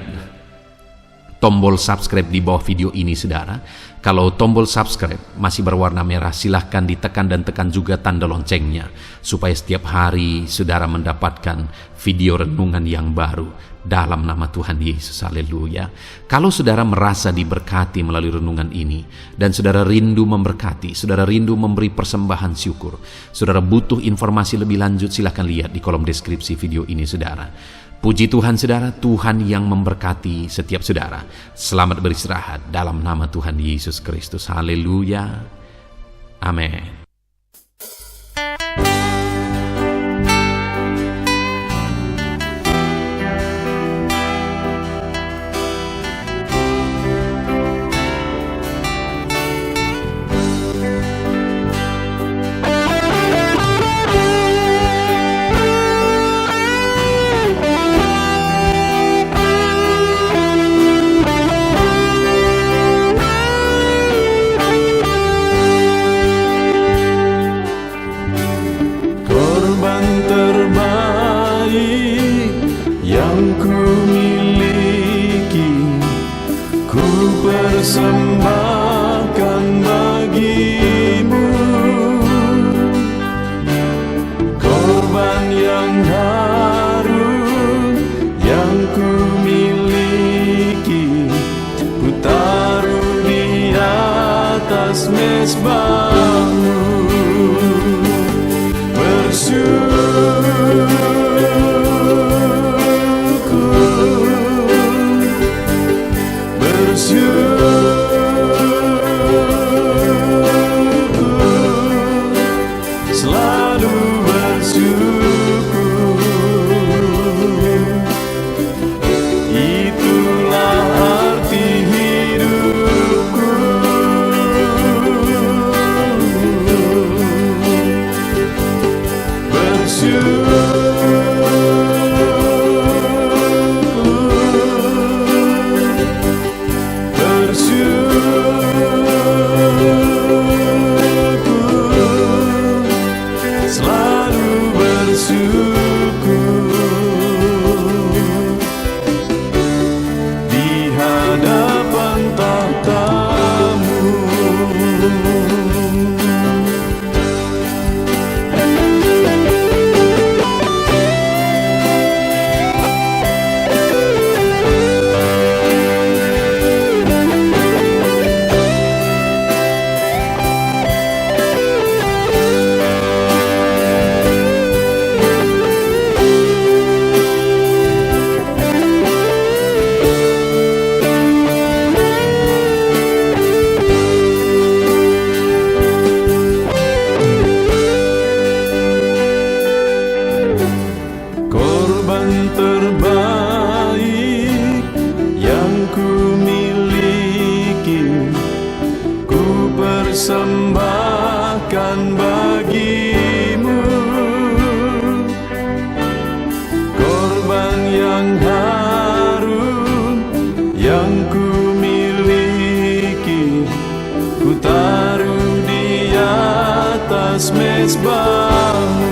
tombol subscribe di bawah video ini saudara. Kalau tombol subscribe masih berwarna merah, silahkan ditekan dan tekan juga tanda loncengnya, supaya setiap hari saudara mendapatkan video renungan yang baru dalam nama Tuhan Yesus. Haleluya. Kalau saudara merasa diberkati melalui renungan ini, dan saudara rindu memberkati, saudara rindu memberi persembahan syukur, saudara butuh informasi lebih lanjut, silahkan lihat di kolom deskripsi video ini saudara. Puji Tuhan saudara, Tuhan yang memberkati setiap saudara. Selamat beristirahat dalam nama Tuhan Yesus Kristus. Haleluya. Amin. Persembahkan bagimu korban yang harum yang ku miliki, ku taruh di atas mezbahmu. Selalu bersyukur, itulah arti hidupku. persembahkan bagimu, korban yang harum yang ku miliki, ku taruh di atas mezbahmu.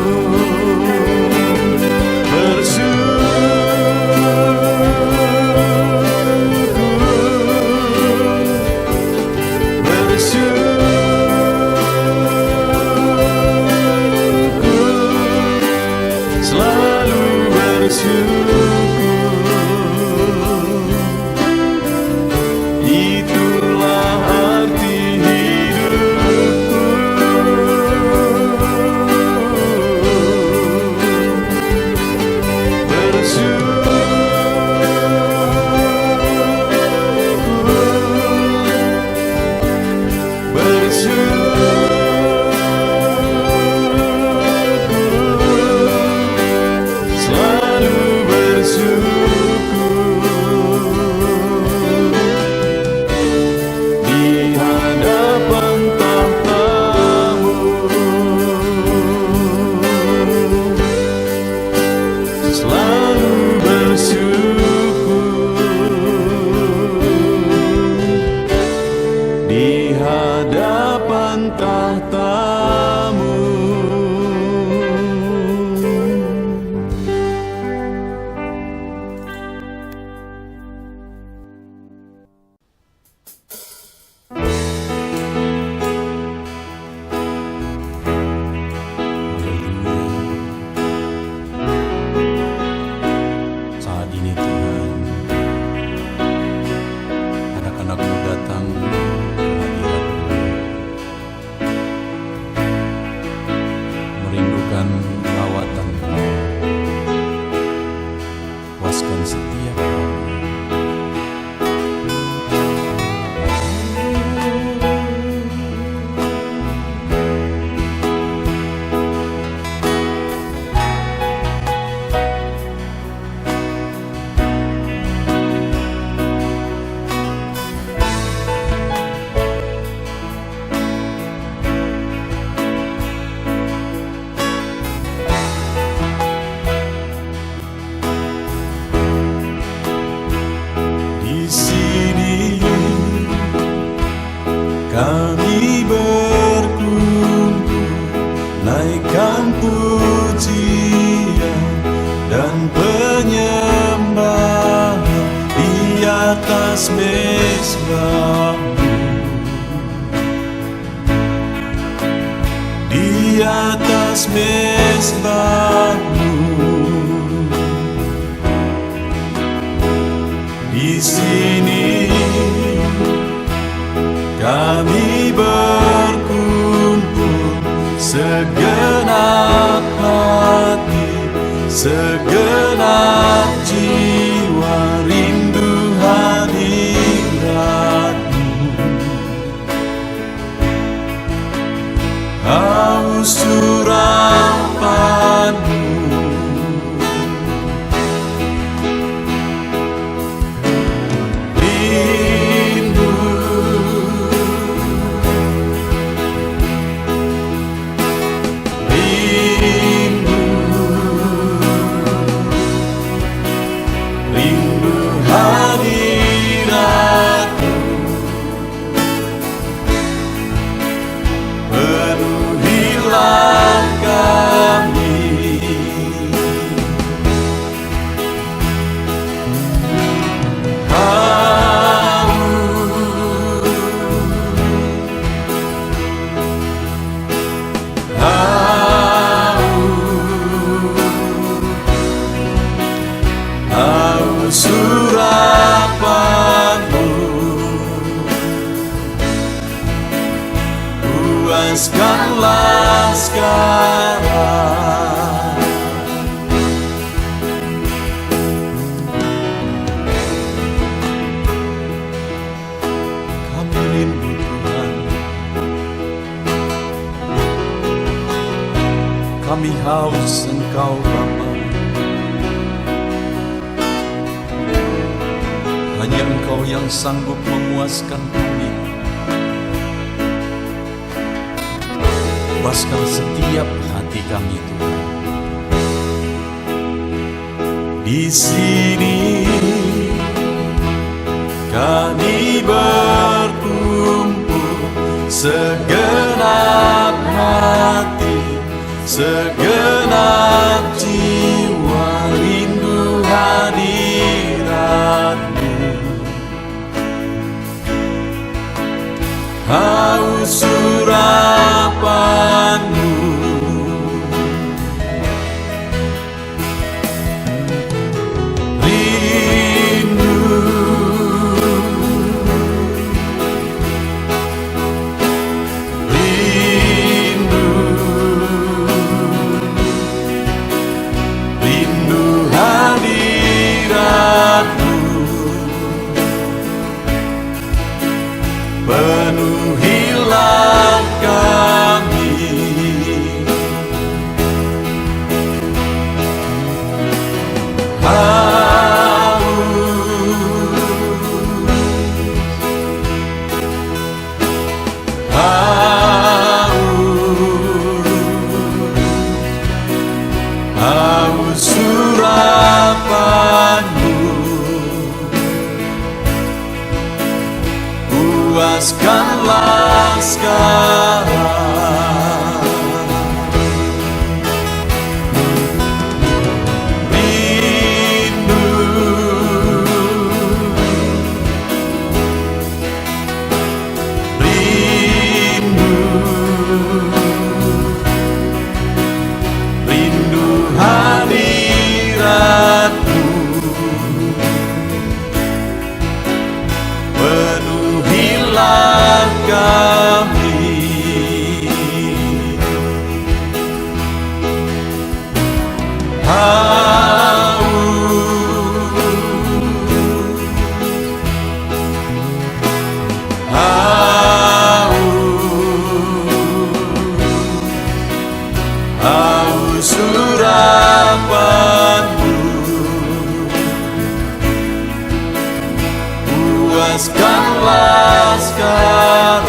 Kami berkumpul, naikkan pujian dan penyembahan di atas mezbah-Mu, di atas mezbah-Mu. Di sini kami berkumpul, segenap hati, segenap jiwa, rindu hadirat-Mu, haus urapan-Mu. Urapan-Mu, puaskanlah sekarang. Kami rindu Tuhan, kami haus Engkau Bapa. Hanya Engkau yang sanggup memuaskan kami. bebaskan setiap hati kami Tuhan. Di sini kami berkumpul, segenap hati, segenap jiwa, rindu hadirat-Mu, haus urapan-Mu. Penuhilah kami, haus urapan-Mu, puaskanlah sekarang. Rindu, rindu, rindu hadirat-Mu, penuhilah kami. Haus urapan-Mu, puaskanlah sekarang.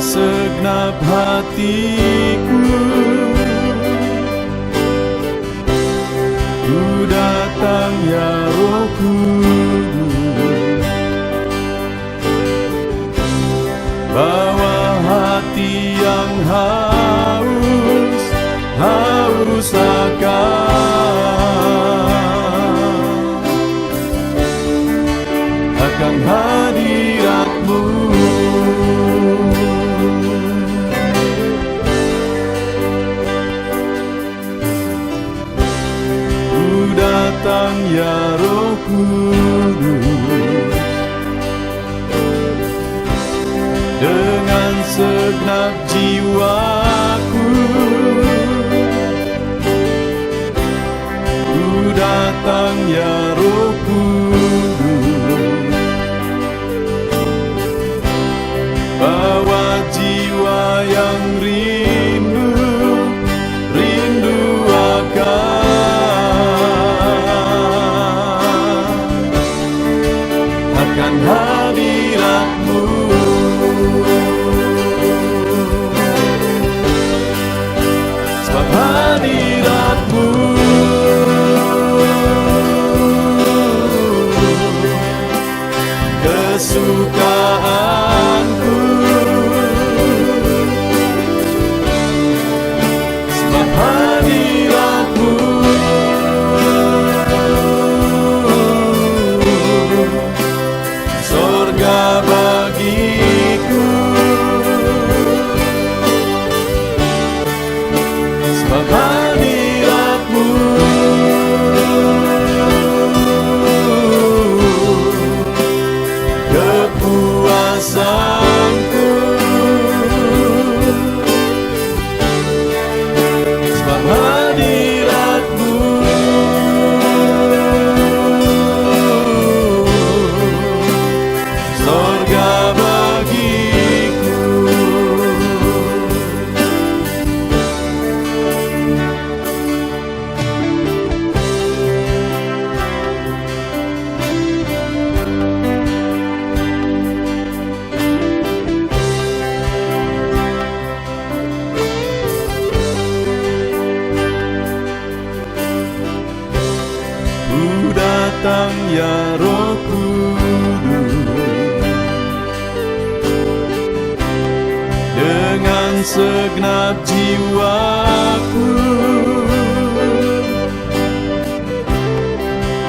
Segenap hatiku, ku datang ya Roh Kudus, bawa hati yang haus, haus akan hadirat-Mu. Datang ya Roh Kudus, dengan segenap jiwaku, ku datang ya Roh Kudus, bawa jiwa yang rindu, rindu akan kesukaanku. Sebab hadiratmu sorga bagiku. Sebab hadiratmu kepuasanku. Sebab hadiratmu sorga bagiku. Ku datang ya Roh Kudus, dengan segenap jiwaku.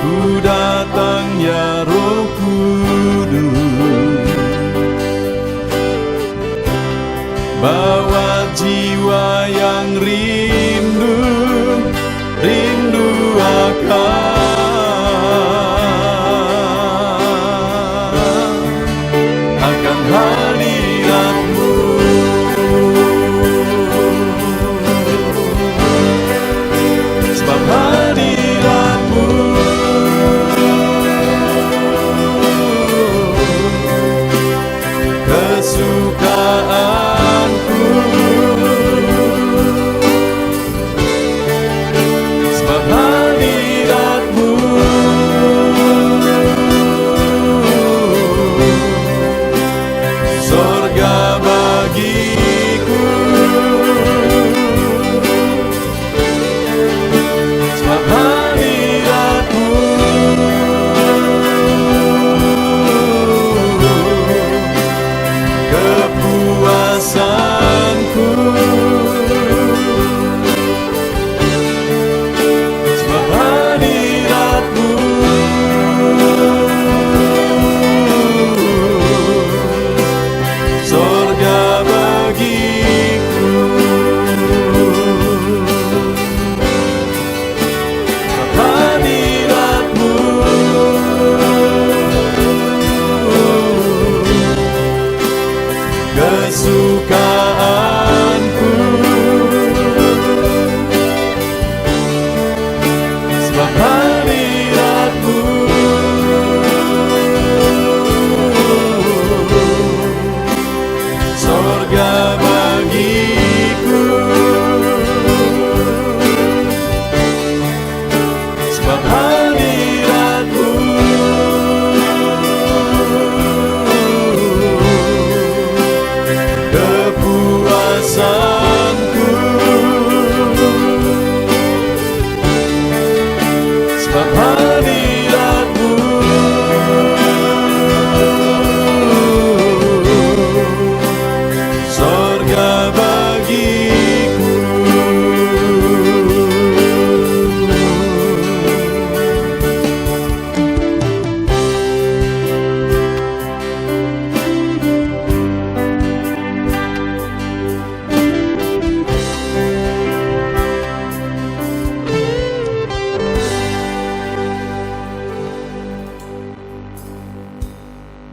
Ku datang ya